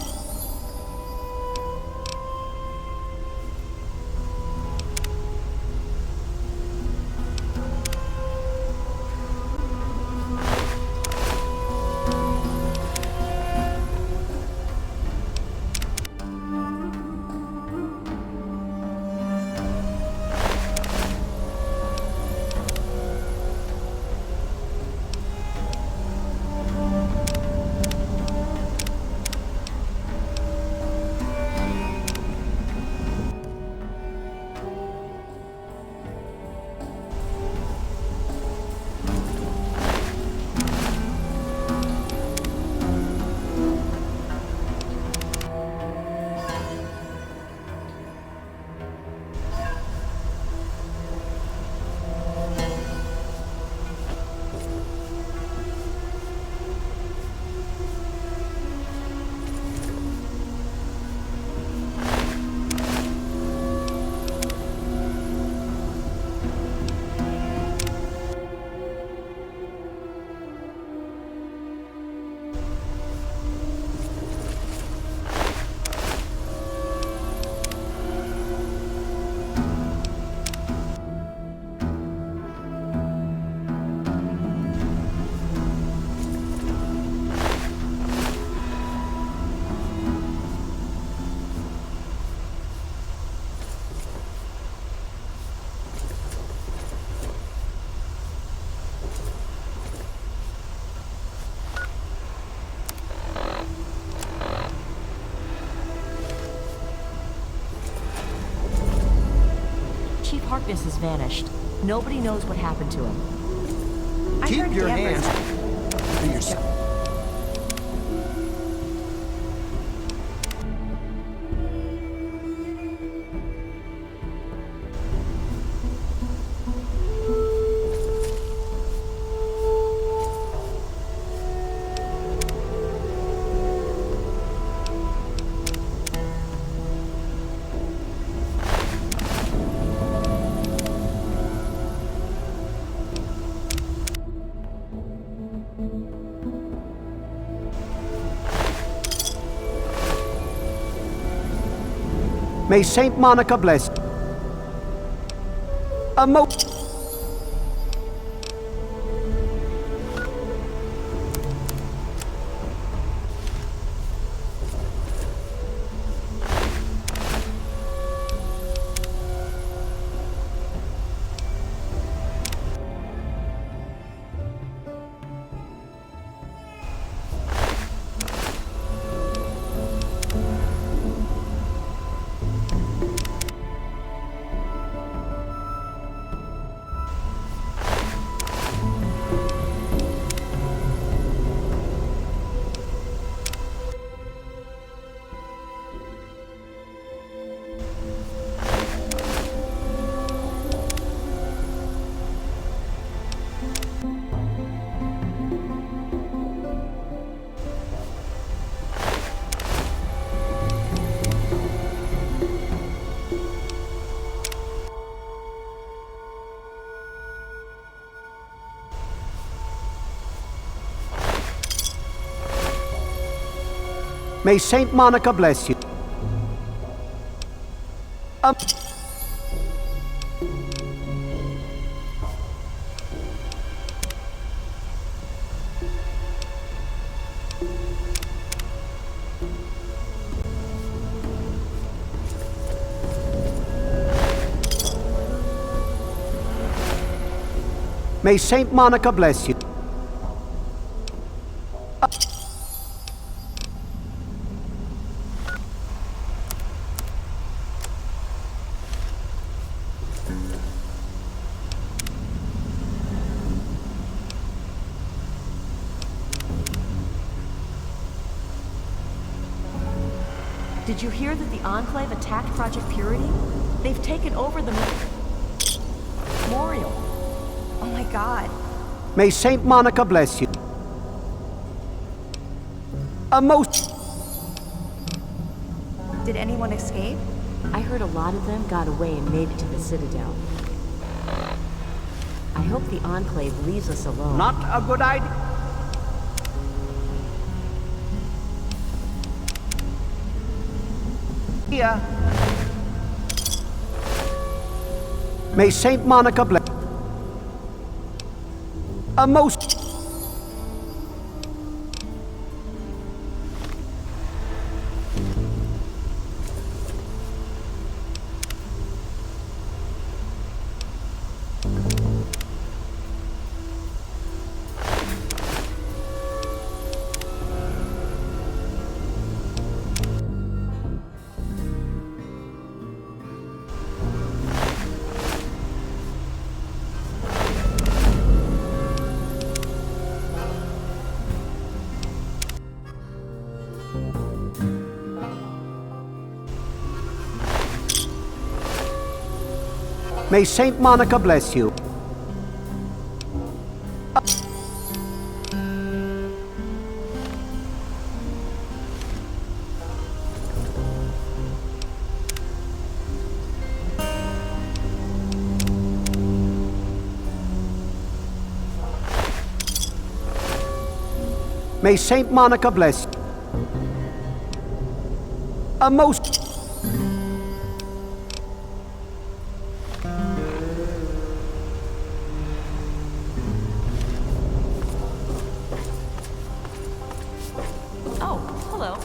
Davis has vanished. Nobody knows what happened to him. Keep your hands to yourself. May Saint Monica bless you. May Saint Monica bless you. May Saint Monica bless you. Did you hear that the Enclave attacked Project Purity? They've taken over the memorial. Oh my god. May Saint Monica bless you. Did anyone escape? I heard a lot of them got away and made it to the Citadel. I hope the Enclave leaves us alone. Not a good idea. May Saint Monica bless. May Saint Monica bless you. May Saint Monica bless you. A most... Oh, hello.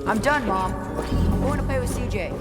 I'm done, Mom. I'm going to play with CJ.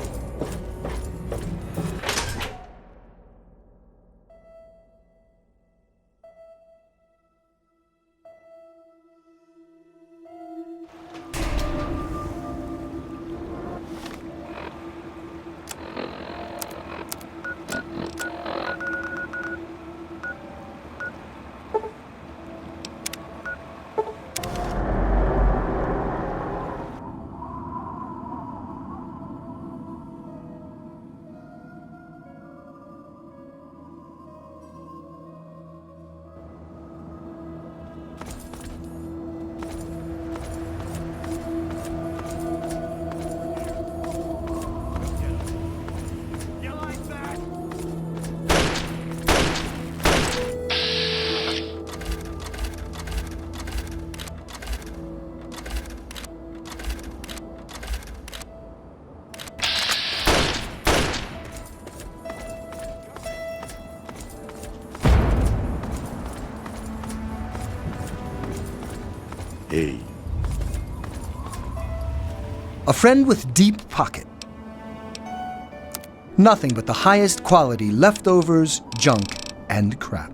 Hey. A friend with deep pocket. Nothing but the highest quality leftovers, junk, and crap.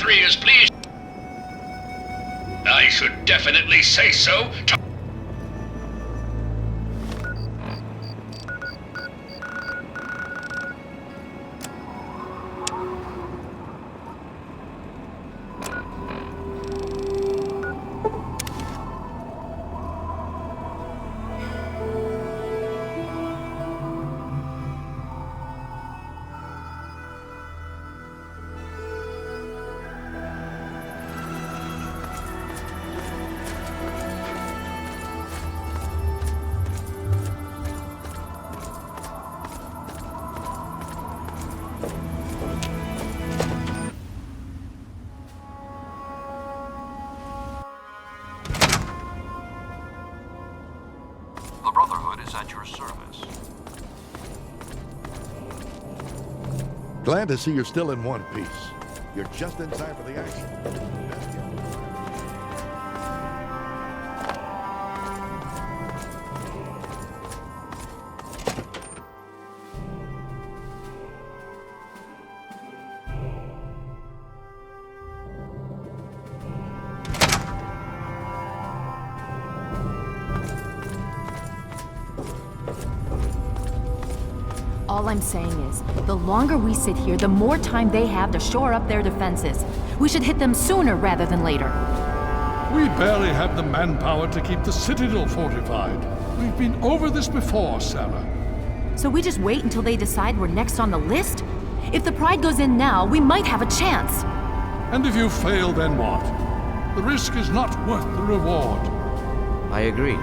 Is pleased. I should definitely say so. The Brotherhood is at your service. Glad to see you're still in one piece. You're just in time for the action. All I'm saying is, the longer we sit here, the more time they have to shore up their defenses. We should hit them sooner rather than later. We barely have the manpower to keep the Citadel fortified. We've been over this before, Sarah. So we just wait until they decide we're next on the list? If the Pride goes in now, we might have a chance. And if you fail, then what? The risk is not worth the reward. I agree.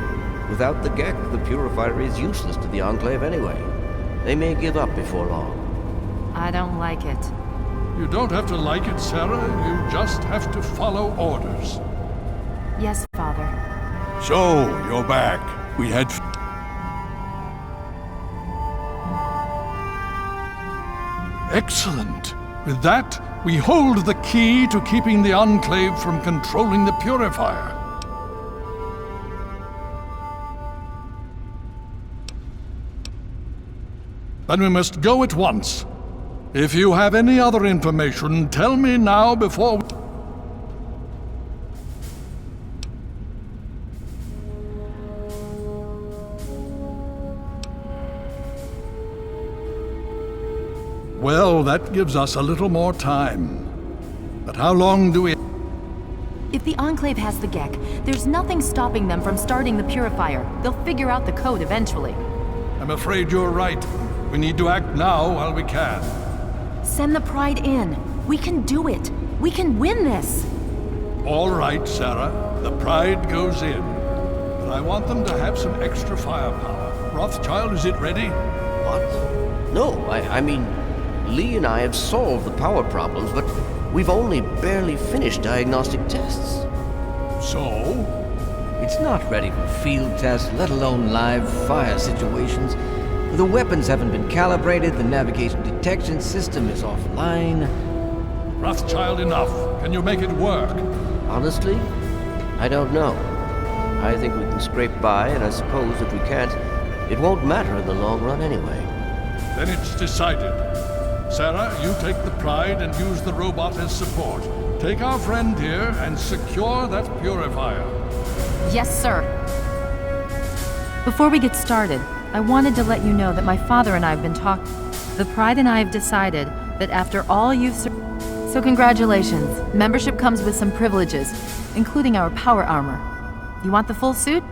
Without the geck, the purifier is useless to the Enclave anyway. They may give up before long. I don't like it. You don't have to like it, Sarah. You just have to follow orders. Yes, Father. So, you're back. We had... Excellent. With that, we hold the key to keeping the Enclave from controlling the purifier. Then we must go at once. If you have any other information, tell me now before... Well, that gives us a little more time. But how long do we... If the Enclave has the geck, there's nothing stopping them from starting the purifier. They'll figure out the code eventually. I'm afraid you're right. We need to act now while we can. Send the Pride in. We can do it. We can win this. All right, Sarah. The Pride goes in. But I want them to have some extra firepower. Rothschild, is it ready? What? No, I mean... Lee and I have solved the power problems, but we've only barely finished diagnostic tests. So? It's not ready for field tests, let alone live fire situations. The weapons haven't been calibrated, the navigation detection system is offline. Rothschild, enough. Can you make it work? Honestly, I don't know. I think we can scrape by, and I suppose if we can't, it won't matter in the long run anyway. Then it's decided. Sarah, you take the Pride and use the robot as support. Take our friend here and secure that purifier. Yes, sir. Before we get started, I wanted to let you know that my father and I have been talking. The Pride and I have decided that after all you've So congratulations. Membership comes with some privileges, including our power armor. You want the full suit?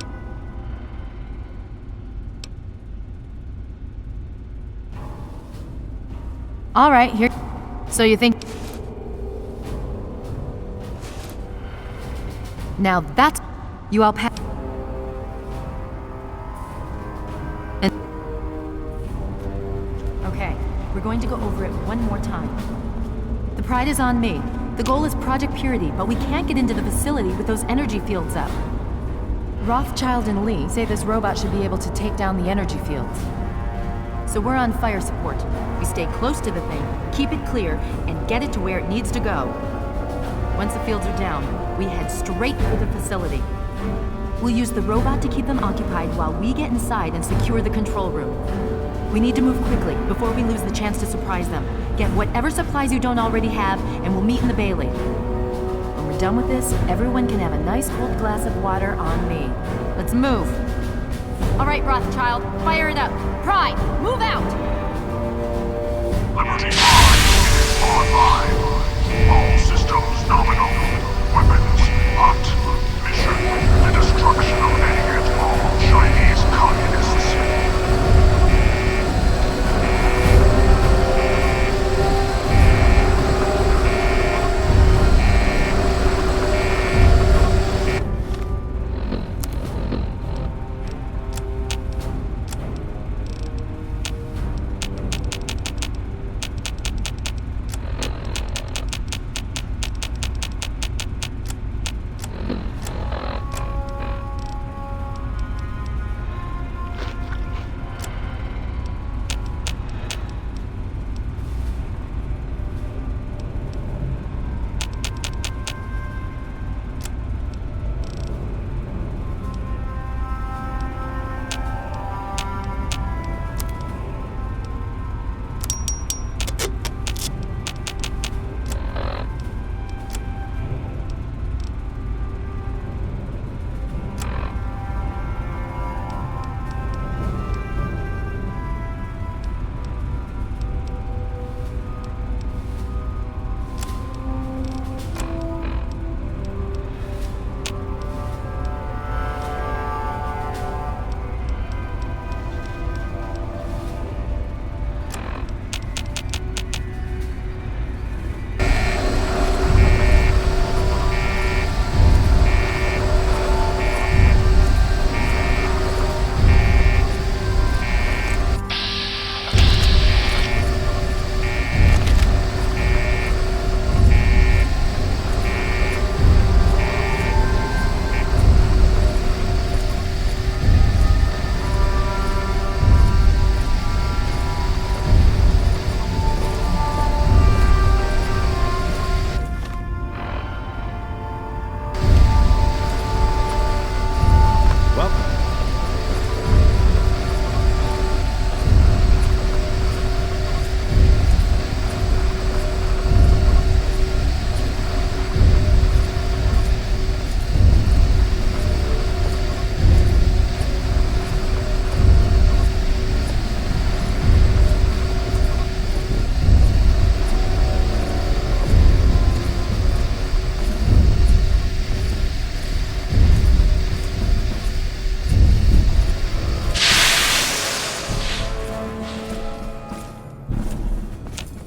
All right, here. So you think... Now that's... You all pass... Okay, we're going to go over it one more time. The Pride is on me. The goal is Project Purity, but we can't get into the facility with those energy fields up. Rothschild and Lee say this robot should be able to take down the energy fields. So we're on fire support. We stay close to the thing, keep it clear, and get it to where it needs to go. Once the fields are down, we head straight for the facility. We'll use the robot to keep them occupied while we get inside and secure the control room. We need to move quickly before we lose the chance to surprise them. Get whatever supplies you don't already have, and we'll meet in the Bailey. When we're done with this, everyone can have a nice cold glass of water on me. Let's move. All right, Rothschild, fire it up. Pride, move out! Liberty Prime online. All systems nominal. Weapons hot. Mission: the destruction of any and all Chinese communists.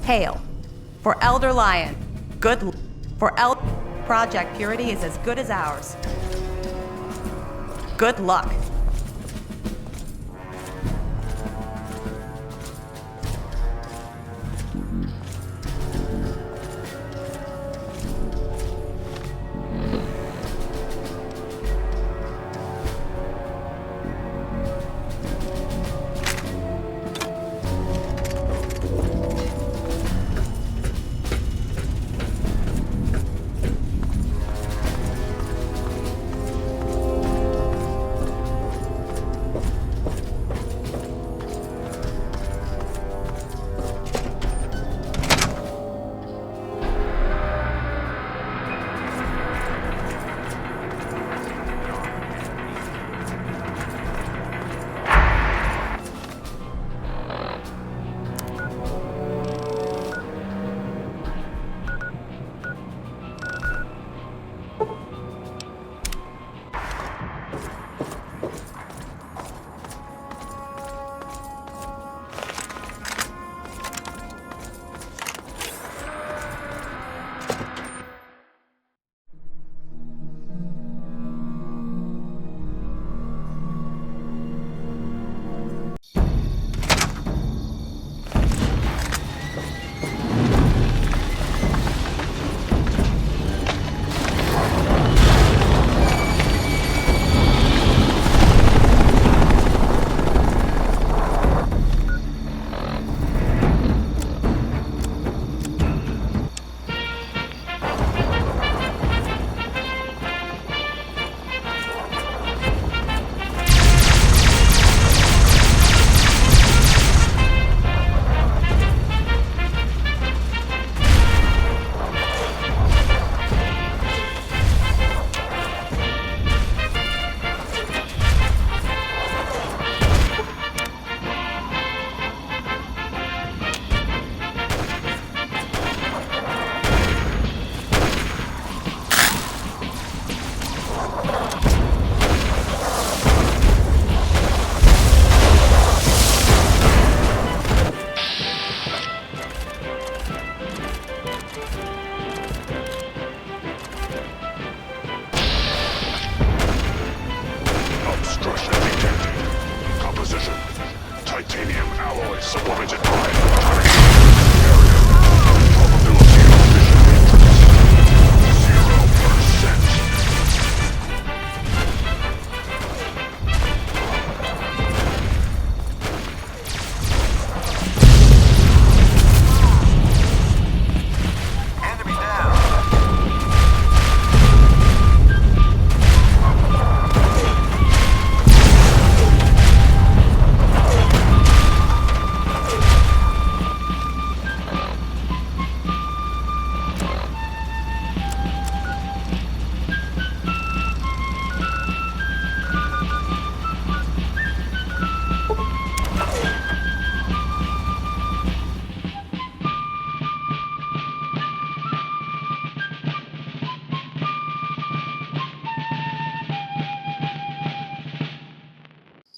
Hail. For Elder Lion. Project Purity is as good as ours. Good luck.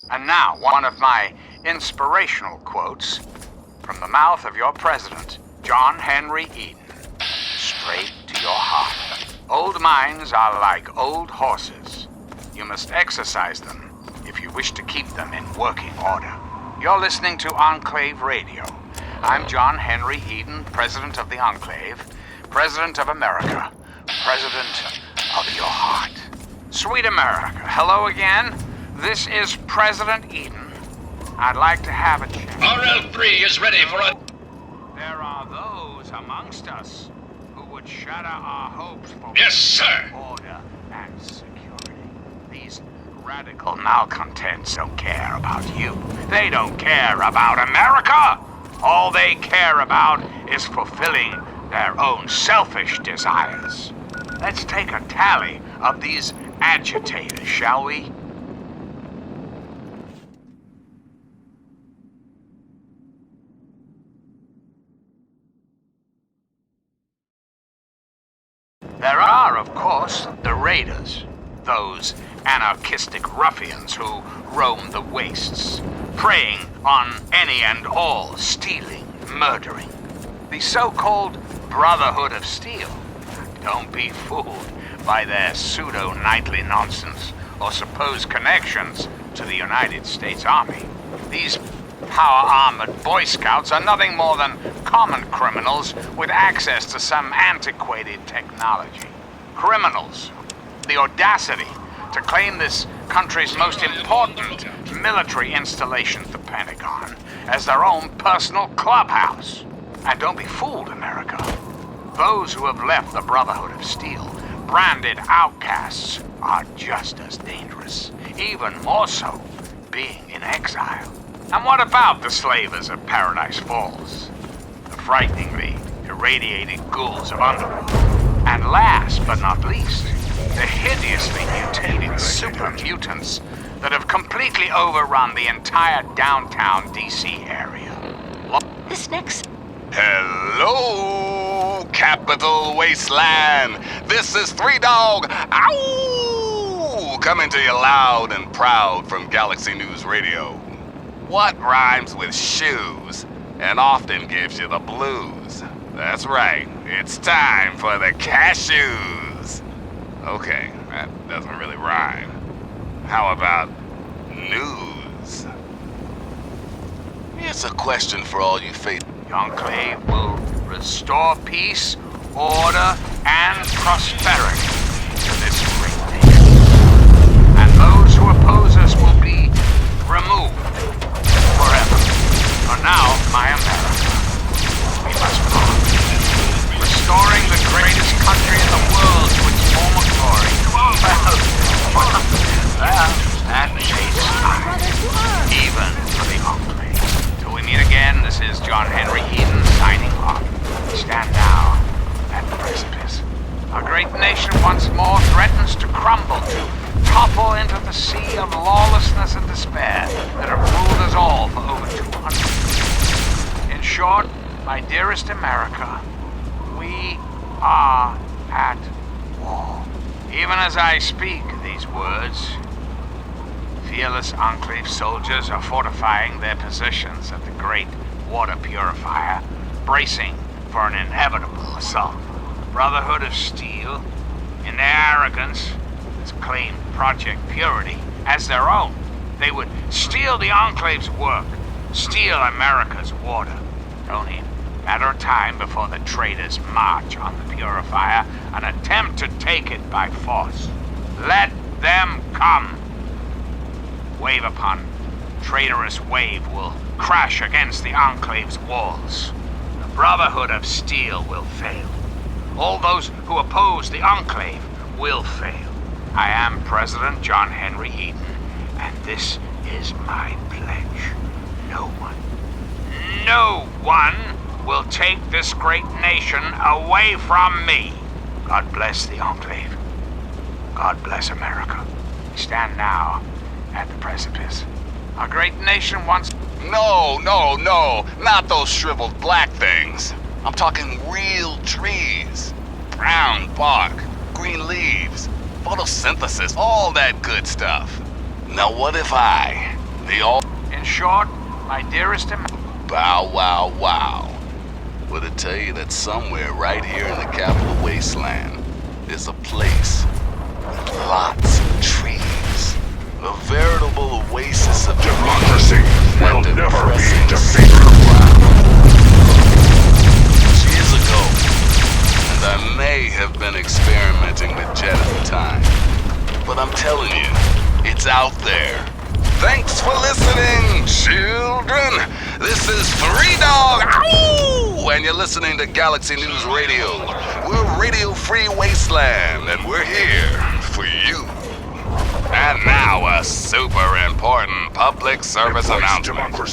And now, one of my inspirational quotes from the mouth of your president, John Henry Eden. Straight to your heart. Old minds are like old horses. You must exercise them if you wish to keep them in working order. You're listening to Enclave Radio. I'm John Henry Eden, president of the Enclave, president of America, president of your heart. Sweet America, hello again. This is President Eden. I'd like to have a chat. RL3 is ready for a... There are those amongst us who would shatter our hopes for Yes, sir. order and security. These radical malcontents don't care about you. They don't care about America. All they care about is fulfilling their own selfish desires. Let's take a tally of these agitators, shall we? There are, of course, the raiders, those anarchistic ruffians who roam the wastes, preying on any and all, stealing, murdering. The so-called Brotherhood of Steel. Don't be fooled by their pseudo-knightly nonsense or supposed connections to the United States Army. These power-armored Boy Scouts are nothing more than common criminals with access to some antiquated technology. Criminals. The audacity to claim this country's most important military installation, the Pentagon, as their own personal clubhouse. And don't be fooled, America. Those who have left the Brotherhood of Steel, branded outcasts, are just as dangerous, even more so, being in exile. And what about the slavers of Paradise Falls? The frighteningly irradiated ghouls of Underworld. And last but not least, the hideously mutated super mutants that have completely overrun the entire downtown DC area. This next... Hello, Capital Wasteland. This is Three Dog. Ow! Coming to you loud and proud from Galaxy News Radio. What rhymes with shoes and often gives you the blues? That's right. It's time for the cashews. Okay, that doesn't really rhyme. How about news? Here's a question for all you faith. The Enclave will restore peace, order, and prosperity to this great nation. And those who oppose us will be removed forever. For now, my America, we must part. Restoring the greatest country in the world to its former glory. Well, that takes time. Even for the Enclave. Till we meet again, this is John Henry Eden signing off. We stand now at the precipice. Our great nation once more threatens to crumble, to topple into the sea of lawlessness and despair that have ruled us all for over 200 years. In short, my dearest America, we are at war. Even as I speak these words, fearless Enclave soldiers are fortifying their positions at the great water purifier, bracing for an inevitable assault. The Brotherhood of Steel, in their arrogance, has claimed Project Purity as their own. They would steal the Enclave's work, steal America's water. Only a matter of time before the traitors march on the purifier and attempt to take it by force. Let them come. Wave upon traitorous wave will crash against the Enclave's walls. The Brotherhood of Steel will fail. All those who oppose the Enclave will fail. I am President John Henry Eden, and this is my pledge. No one will take this great nation away from me. God bless the Enclave. God bless America. We stand now at the precipice. Our great nation wants... No, not those shriveled black things. I'm talking real trees. Brown bark, green leaves, photosynthesis, all that good stuff. Now what if In short, my dearest America... Bow wow wow. Would it tell you that somewhere right here in the Capital Wasteland is a place with lots of trees? A veritable oasis of democracy will never be defeated. Years ago, and I may have been experimenting with Jet at the time, but I'm telling you, it's out there. Thanks for listening, children. This is Three Dog. Ow! And you're listening to Galaxy News Radio. We're Radio Free Wasteland, and we're here for you. And now a super important public service announcement. Remember,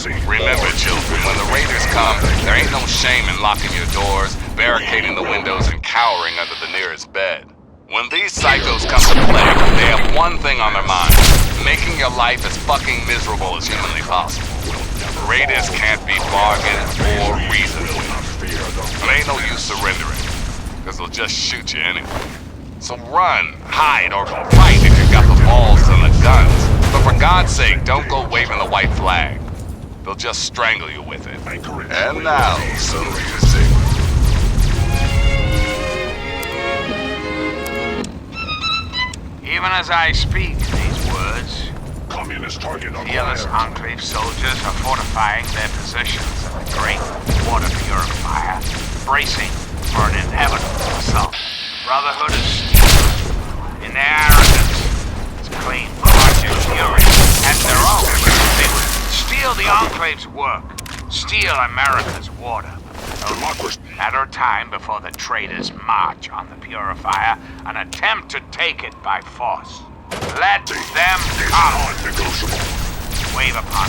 children, when the raiders come, there ain't no shame in locking your doors, barricading the windows, and cowering under the nearest bed. When these psychos come to play, they have one thing on their mind: making your life as fucking miserable as humanly possible. Raiders can't be bargained or reasoned with. And ain't no use surrendering, because they'll just shoot you anyway. So run, hide, or fight if you've got the balls and the guns. But for God's sake, don't go waving the white flag. They'll just strangle you with it. And now, some music. Even as I speak these words, Communist target fearless acquired. enclave soldiers are fortifying their positions at the great water purifier, bracing for an inevitable assault. Brotherhood of Steel, in their arrogance, has claimed Project Fury as their own. They would steal the enclave's work, steal America's water. Democracy. Matter of time before the traitors march on the purifier and attempt to take it by force. Let them come. Non-negotiable. Wave upon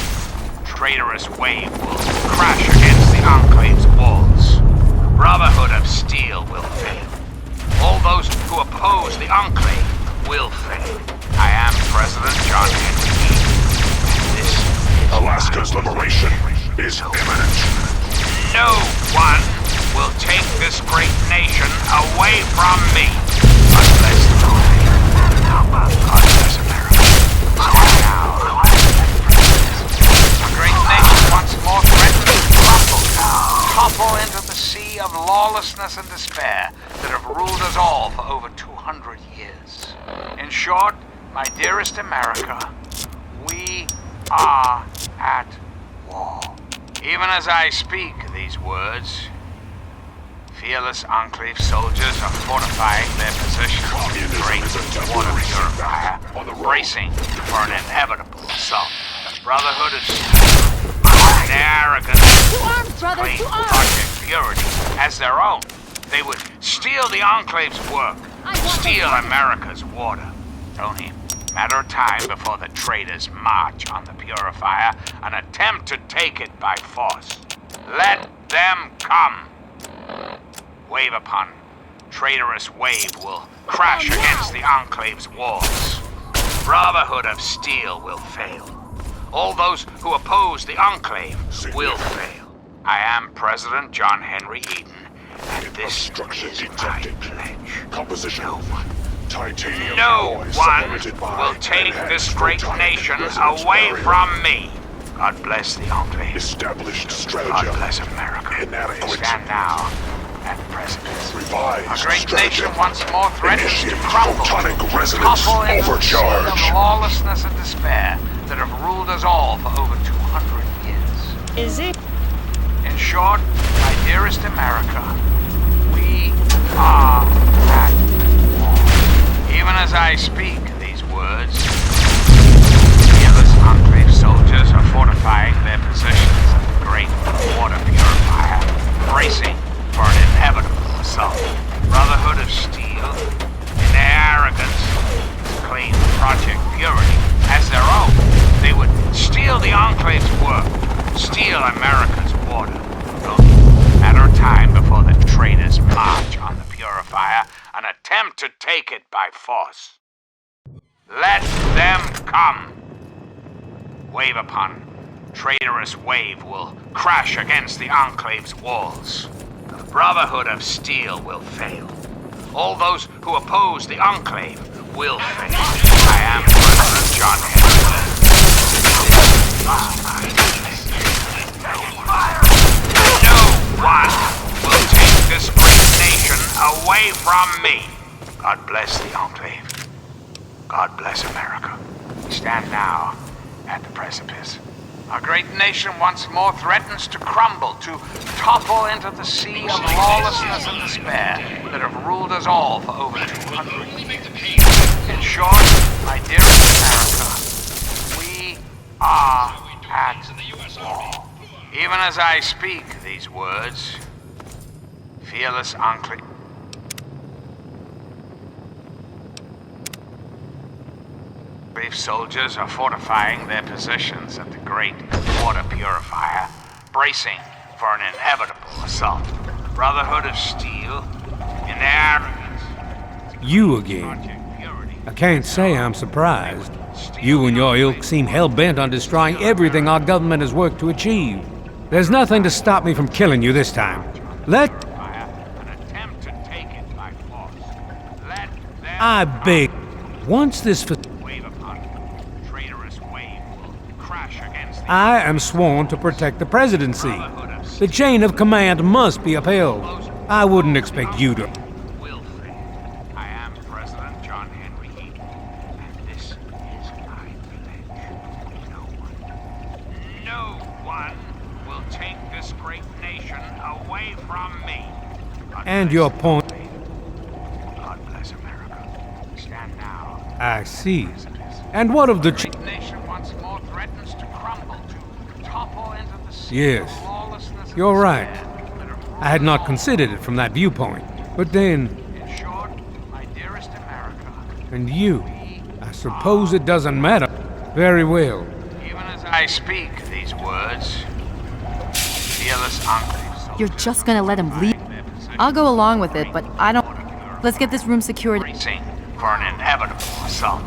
traitorous wave will crash against the enclave's walls. Brotherhood of Steel will fail. All those who oppose the enclave will fail. I am President John Henry. This is Alaska's liberation is imminent. No one will take this great nation away from me. God bless the God bless America. Now, a great nation once more threatens to topple into the sea of lawlessness and despair that have ruled us all for over 200 years. In short, my dearest America, we are at war. Even as I speak these words, fearless enclave soldiers are fortifying their position in the great water purifier, bracing for an inevitable assault. The Brotherhood of Steel, in their arrogance, claim Project Purity as their own. They would steal the enclave's work, steal America's water. It's only a matter of time before the traitors march on the purifier and attempt to take it by force. Let them come. Wave upon traitorous wave will crash against the enclave's walls. Brotherhood of Steel will fail. All those who oppose the enclave will fail. I am President John Henry Eden, and this is my pledge. Composition. Titanium No alloy one supplemented by will take this enhanced great photonic nation resonance away barrier. from me. God bless the enclave. Established God stratagem. bless America. Inadequate. Stand now at the precipice. Revised A great stratagem. nation once more threatens to Initiate crumble, photonic to resonance topple into the sea overcharge. of lawlessness and despair that have ruled us all for over 200 years. Is it? In short, my dearest America, we are at war. Even as I speak these words, fearless enclave soldiers are fortifying their positions at the great water purifier, bracing for an inevitable assault. Brotherhood of Steel, in their arrogance, claim Project Purity as their own. They would steal the enclave's work, steal America's water. Only a matter of time before the traitors march on the purifier and attempt to take it by force. Let them come. Wave upon traitorous wave will crash against the enclave's walls. The Brotherhood of Steel will fail. All those who oppose the enclave will fail. I am President John Henry. No one will take this great nation away from me. God bless the enclave. God bless America. We stand now at the precipice. Our great nation once more threatens to crumble, to topple into the sea of lawlessness and despair that have ruled us all for over 200 years. In short, my dearest America, we are at war. Even as I speak these words, fearless enclave soldiers are fortifying their positions at the great water purifier, bracing for an inevitable assault. Brotherhood of Steel, in their arrogance. You again. I can't say I'm surprised. You and your ilk seem hell-bent on destroying everything our government has worked to achieve. There's nothing to stop me from killing you this time. I beg. Once this I am sworn to protect the presidency. The chain of command must be upheld. I wouldn't expect you to. I am President John Henry. No one will take this great nation away from me. And your point. God bless America. Stand now. I see. And what of the Great nation once more threatens to crumble, to topple into the sea. Yes, you're right. I had not considered it from that viewpoint. But then... In short, my dearest America. And you. I suppose it doesn't matter. Very well. Even as I speak these words, fearless enclave. You're just gonna let him leave? I'll go along with it, but I don't... Let's get this room secured. For an inevitable assault.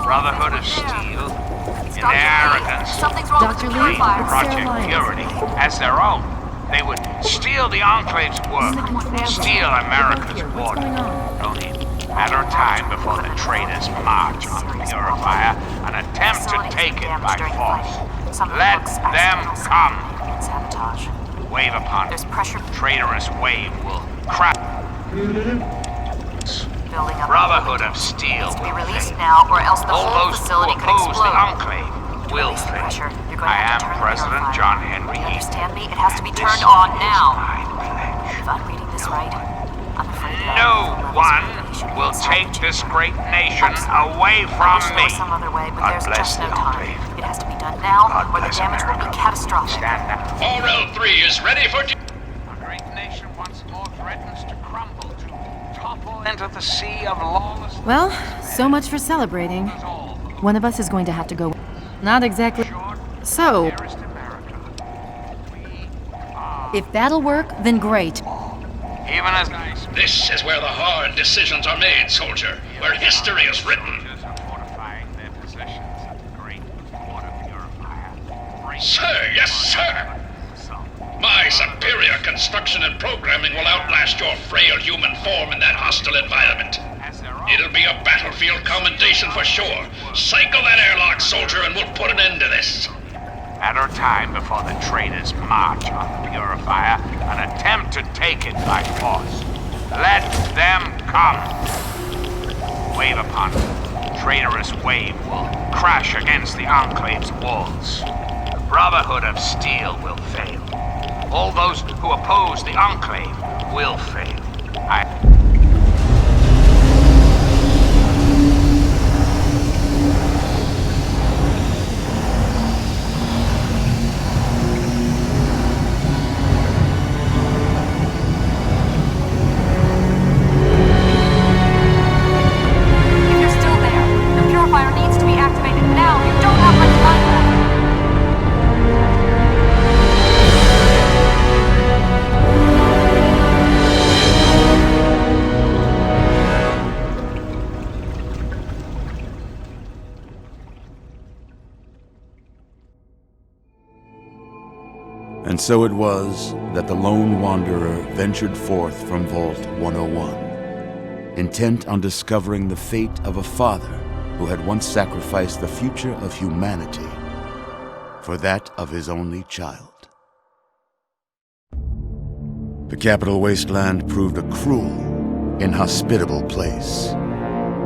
Brotherhood of Steel, in their arrogance, Dr. Lee, claim it's Project Sarah Lyons. Purity as their own. They would steal the Enclave's work, steal America's water. Only a matter of time before the traitors march on the Purifier and attempt to take it by force. Let them come. Wave upon it. Traitorous wave will crash. Brotherhood of Steel will released now, or else the all whole those facility who could oppose the explode. Enclave will fail. I am President John Henry. You understand me? It has to be turned on now. If I'm reading this right, I'm afraid that No one will take this great nation away from me. some other way, but God there's bless just no the time. It has to be done now, or the damage will be catastrophic. Stand now. RL3 is ready for... A great nation once more threatens to crumble, to topple into the sea of lawlessness. Well, so much for celebrating. One of us is going to have to go. Not exactly. So, if that'll work, then great. Even as This is where the hard decisions are made, soldier. Where history is written. Sir, yes, sir. My superior construction and programming will outlast your frail human form in that hostile environment. It'll be a battlefield commendation for sure. Cycle that airlock, soldier, and we'll put an end to this. at our time before the traitors march on the Purifier and attempt to take it by force. Let them come. Wave upon it. Traitorous wave will crash against the Enclave's walls. The Brotherhood of Steel will fail. All those who oppose the Enclave will fail. And so it was that the lone wanderer ventured forth from Vault 101, intent on discovering the fate of a father who had once sacrificed the future of humanity for that of his only child. The capital wasteland proved a cruel, inhospitable place,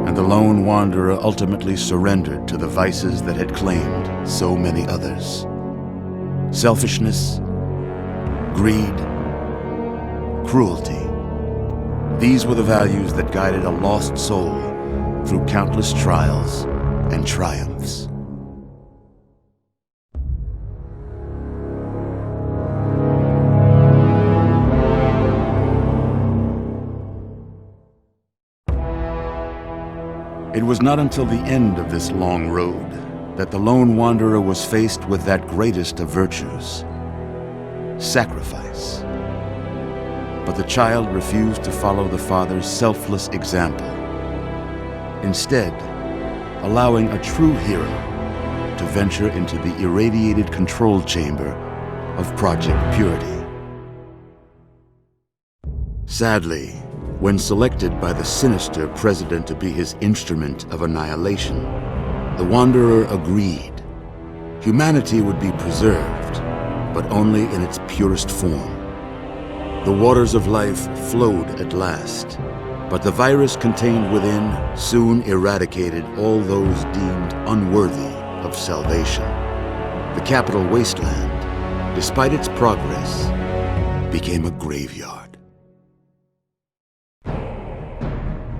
and the lone wanderer ultimately surrendered to the vices that had claimed so many others. Selfishness, greed, cruelty. These were the values that guided a lost soul through countless trials and triumphs. It was not until the end of this long road that the lone wanderer was faced with that greatest of virtues, sacrifice. But the child refused to follow the father's selfless example, instead allowing a true hero to venture into the irradiated control chamber of Project Purity. Sadly, when selected by the sinister president to be his instrument of annihilation, the Wanderer agreed. Humanity would be preserved, but only in its purest form. The waters of life flowed at last, but the virus contained within soon eradicated all those deemed unworthy of salvation. the capital wasteland, despite its progress, became a graveyard.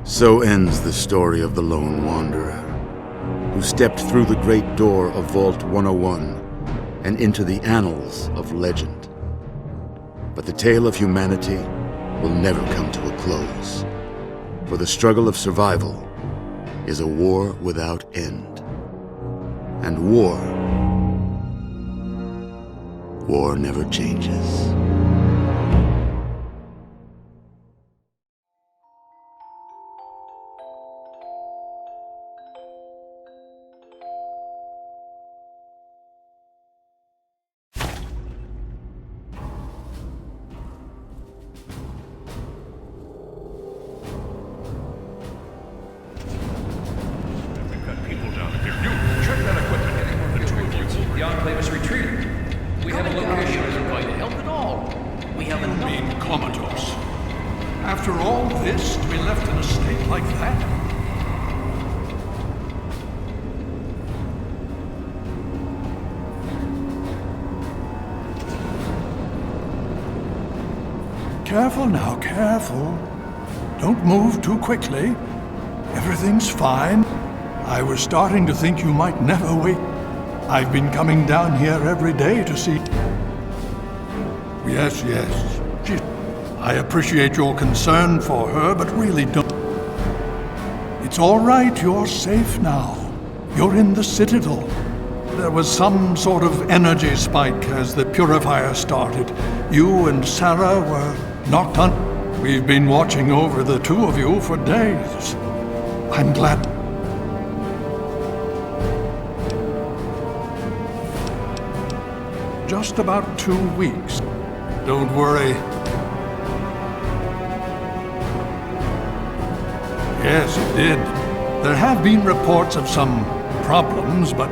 So ends the story of the Lone Wanderer, who stepped through the great door of Vault 101 and into the annals of legend. But the tale of humanity will never come to a close, for the struggle of survival is a war without end. And war never changes. The enclave is retreating. We have a location. Isn't going to help at all. We have enough. Being comatose. After all this, to be left in a state like that? Careful now, careful. Don't move too quickly. Everything's fine. I was starting to think you might never wake. I've been coming down here every day to see... Yes. I appreciate your concern for her, but really don't... It's all right, you're safe now. You're in the Citadel. There was some sort of energy spike as the purifier started. You and Sarah were knocked on... We've been watching over the two of you for days. I'm glad... Just about 2 weeks. Don't worry. Yes, it did. There have been reports of some problems, but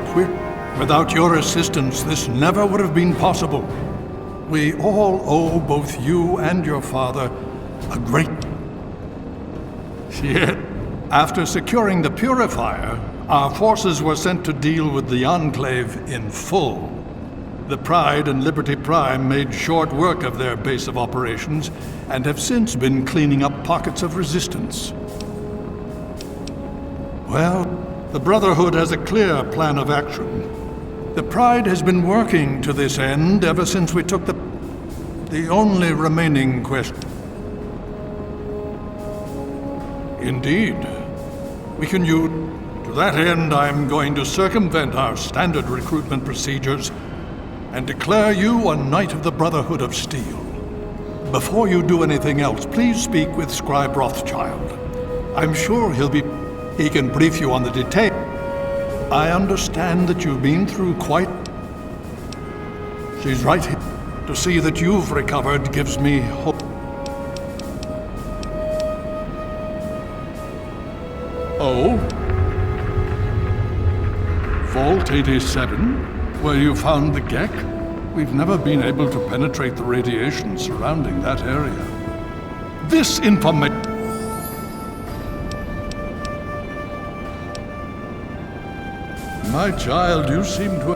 without your assistance, this never would have been possible. We all owe both you and your father a great... Yet, after securing the purifier, our forces were sent to deal with the enclave in full. The Pride and Liberty Prime made short work of their base of operations and have since been cleaning up pockets of resistance. Well, the Brotherhood has a clear plan of action. The Pride has been working to this end ever since we took the only remaining question. Indeed. We can use... To that end, I'm going to circumvent our standard recruitment procedures and declare you a Knight of the Brotherhood of Steel. Before you do anything else, please speak with Scribe Rothschild. I'm sure he can brief you on the details. I understand that you've been through quite... She's right here. To see that you've recovered gives me hope. Oh? Vault 87? Where you found the geck? We've never been able to penetrate the radiation surrounding that area. This information... My child, you seem to...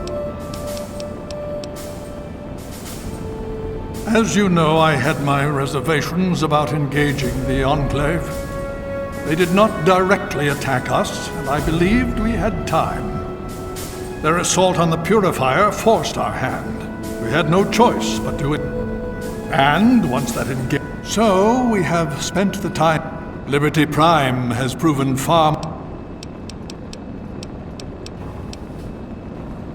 As you know, I had my reservations about engaging the Enclave. They did not directly attack us, and I believed we had time. Their assault on the purifier forced our hand. We had no choice but to it. And once that engaged... So we have spent the time... Liberty Prime has proven far...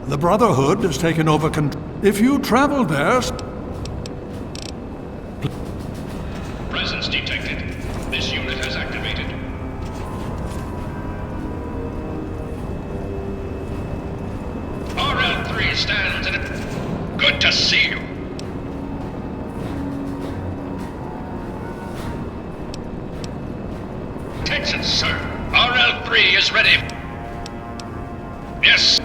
The Brotherhood has taken over control. If you travel there... Presence detected. This unit has activated. RL3 stands in it. Good to see you. Attention, sir. RL3 is ready. Yes.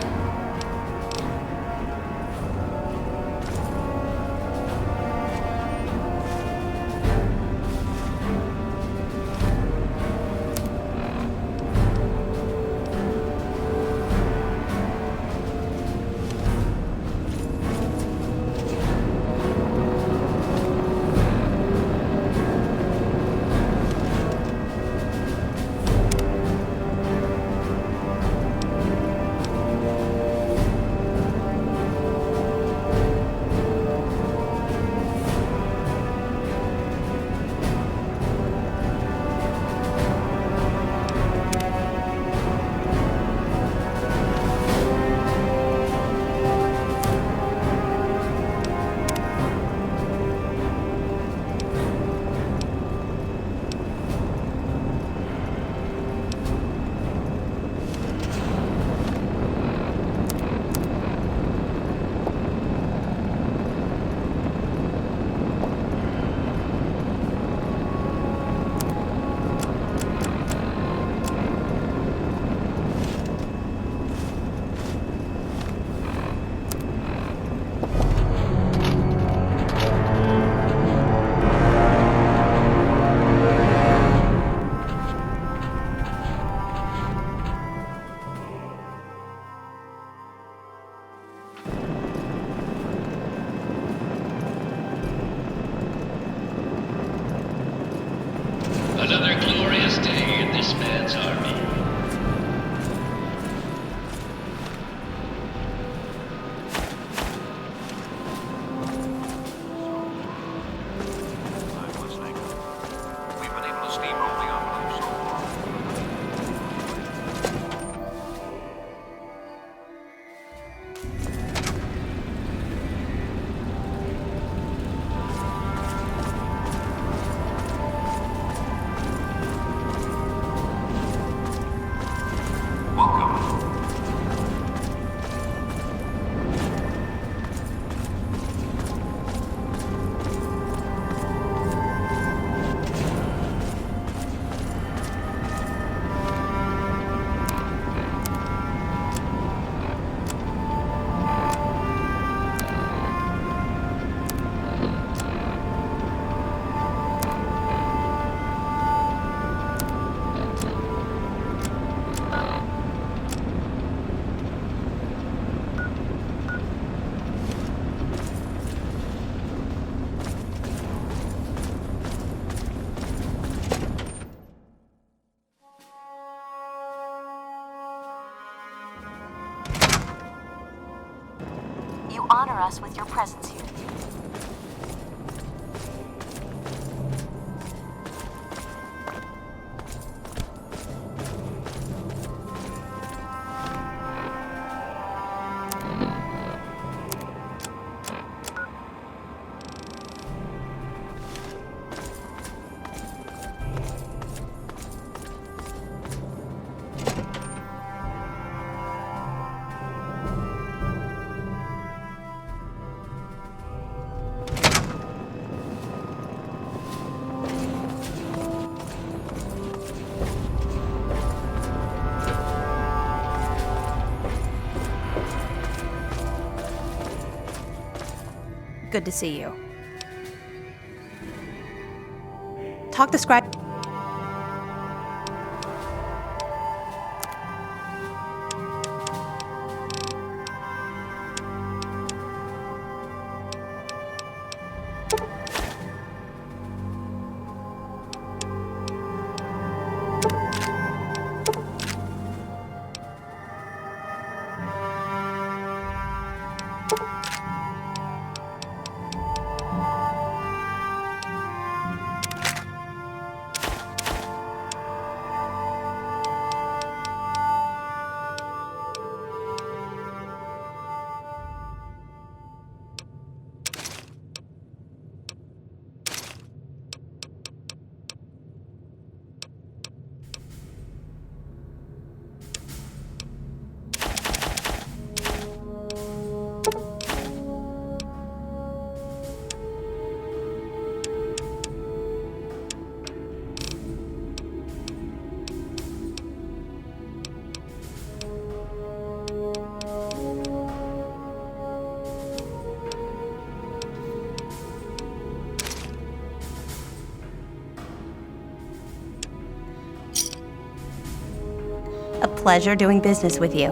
honor us with your presence here. Good to see you. Talk the scribe. A pleasure doing business with you.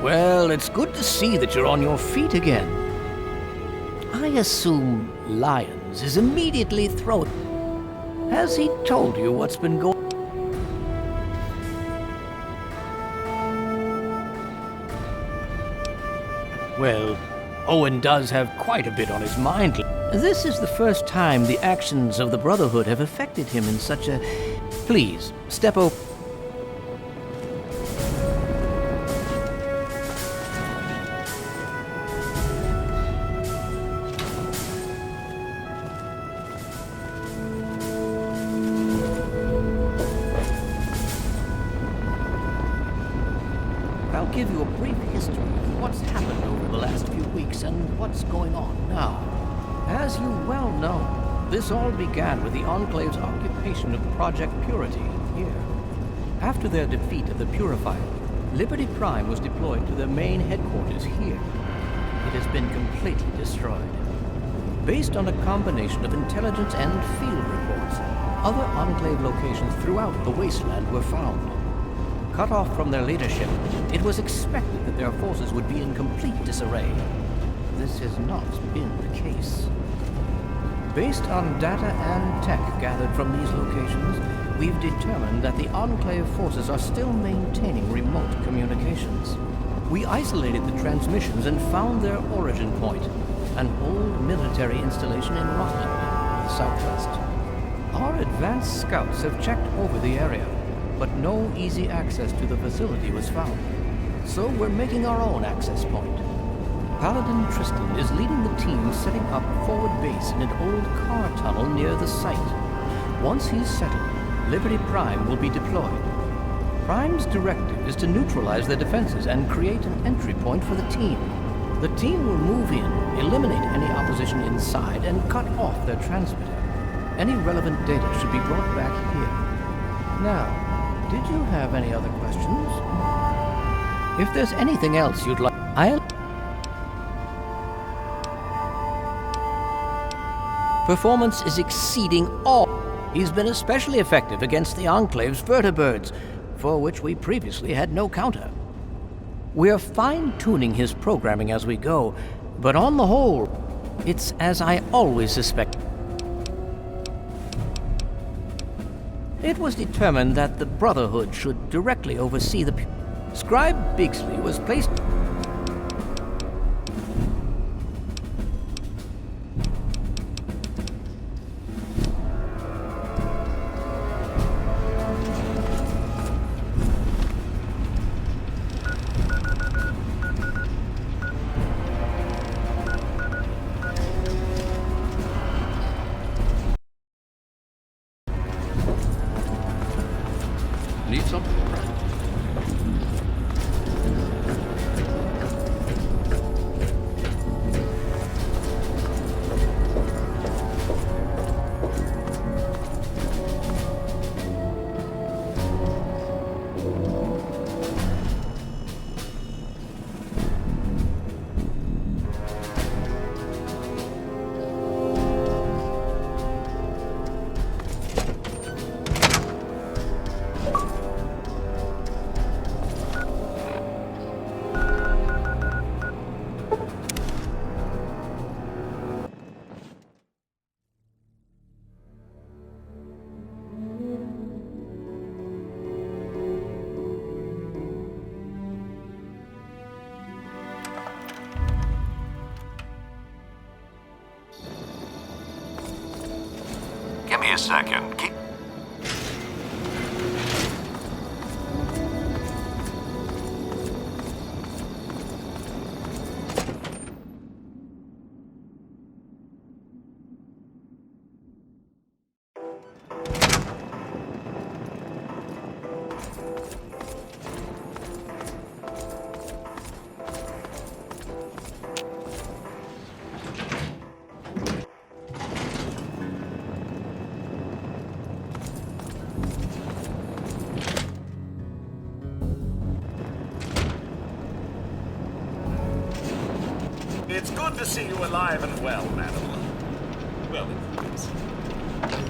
Well, it's good to see that you're on your feet again. I assume Lyons is immediately thrown. Has he told you what's been going on? Well, Owen does have quite a bit on his mind. This is the first time the actions of the Brotherhood have affected him in such a... Please, step over. I'll give you a brief history of what's happened over the last few weeks and what's going on now. As you well know, this all began with the Enclave's occupation of Project Purity here. After their defeat of the Purifier, Liberty Prime was deployed to their main headquarters here. It has been completely destroyed. Based on a combination of intelligence and field reports, other Enclave locations throughout the wasteland were found. Cut off from their leadership, it was expected that their forces would be in complete disarray. This has not been the case. Based on data and tech gathered from these locations, we've determined that the Enclave forces are still maintaining remote communications. We isolated the transmissions and found their origin point, an old military installation in Rotterdam, the southwest. Our advanced scouts have checked over the area, but no easy access to the facility was found. So we're making our own access point. Paladin Tristan is leading the team setting up forward base in an old car tunnel near the site. Once he's settled, Liberty Prime will be deployed. Prime's directive is to neutralize their defenses and create an entry point for the team. The team will move in, eliminate any opposition inside, and cut off their transmitter. Any relevant data should be brought back here. Now, did you have any other questions? If there's anything else you'd like, Performance is exceeding all. He's been especially effective against the Enclave's vertibirds, for which we previously had no counter. We're fine-tuning his programming as we go, but on the whole, it's as I always suspected. It was determined that the Brotherhood should directly oversee the... Scribe Bigsley was placed... Need something? Give me a second. It's good to see you alive and well, madam. Well, it is.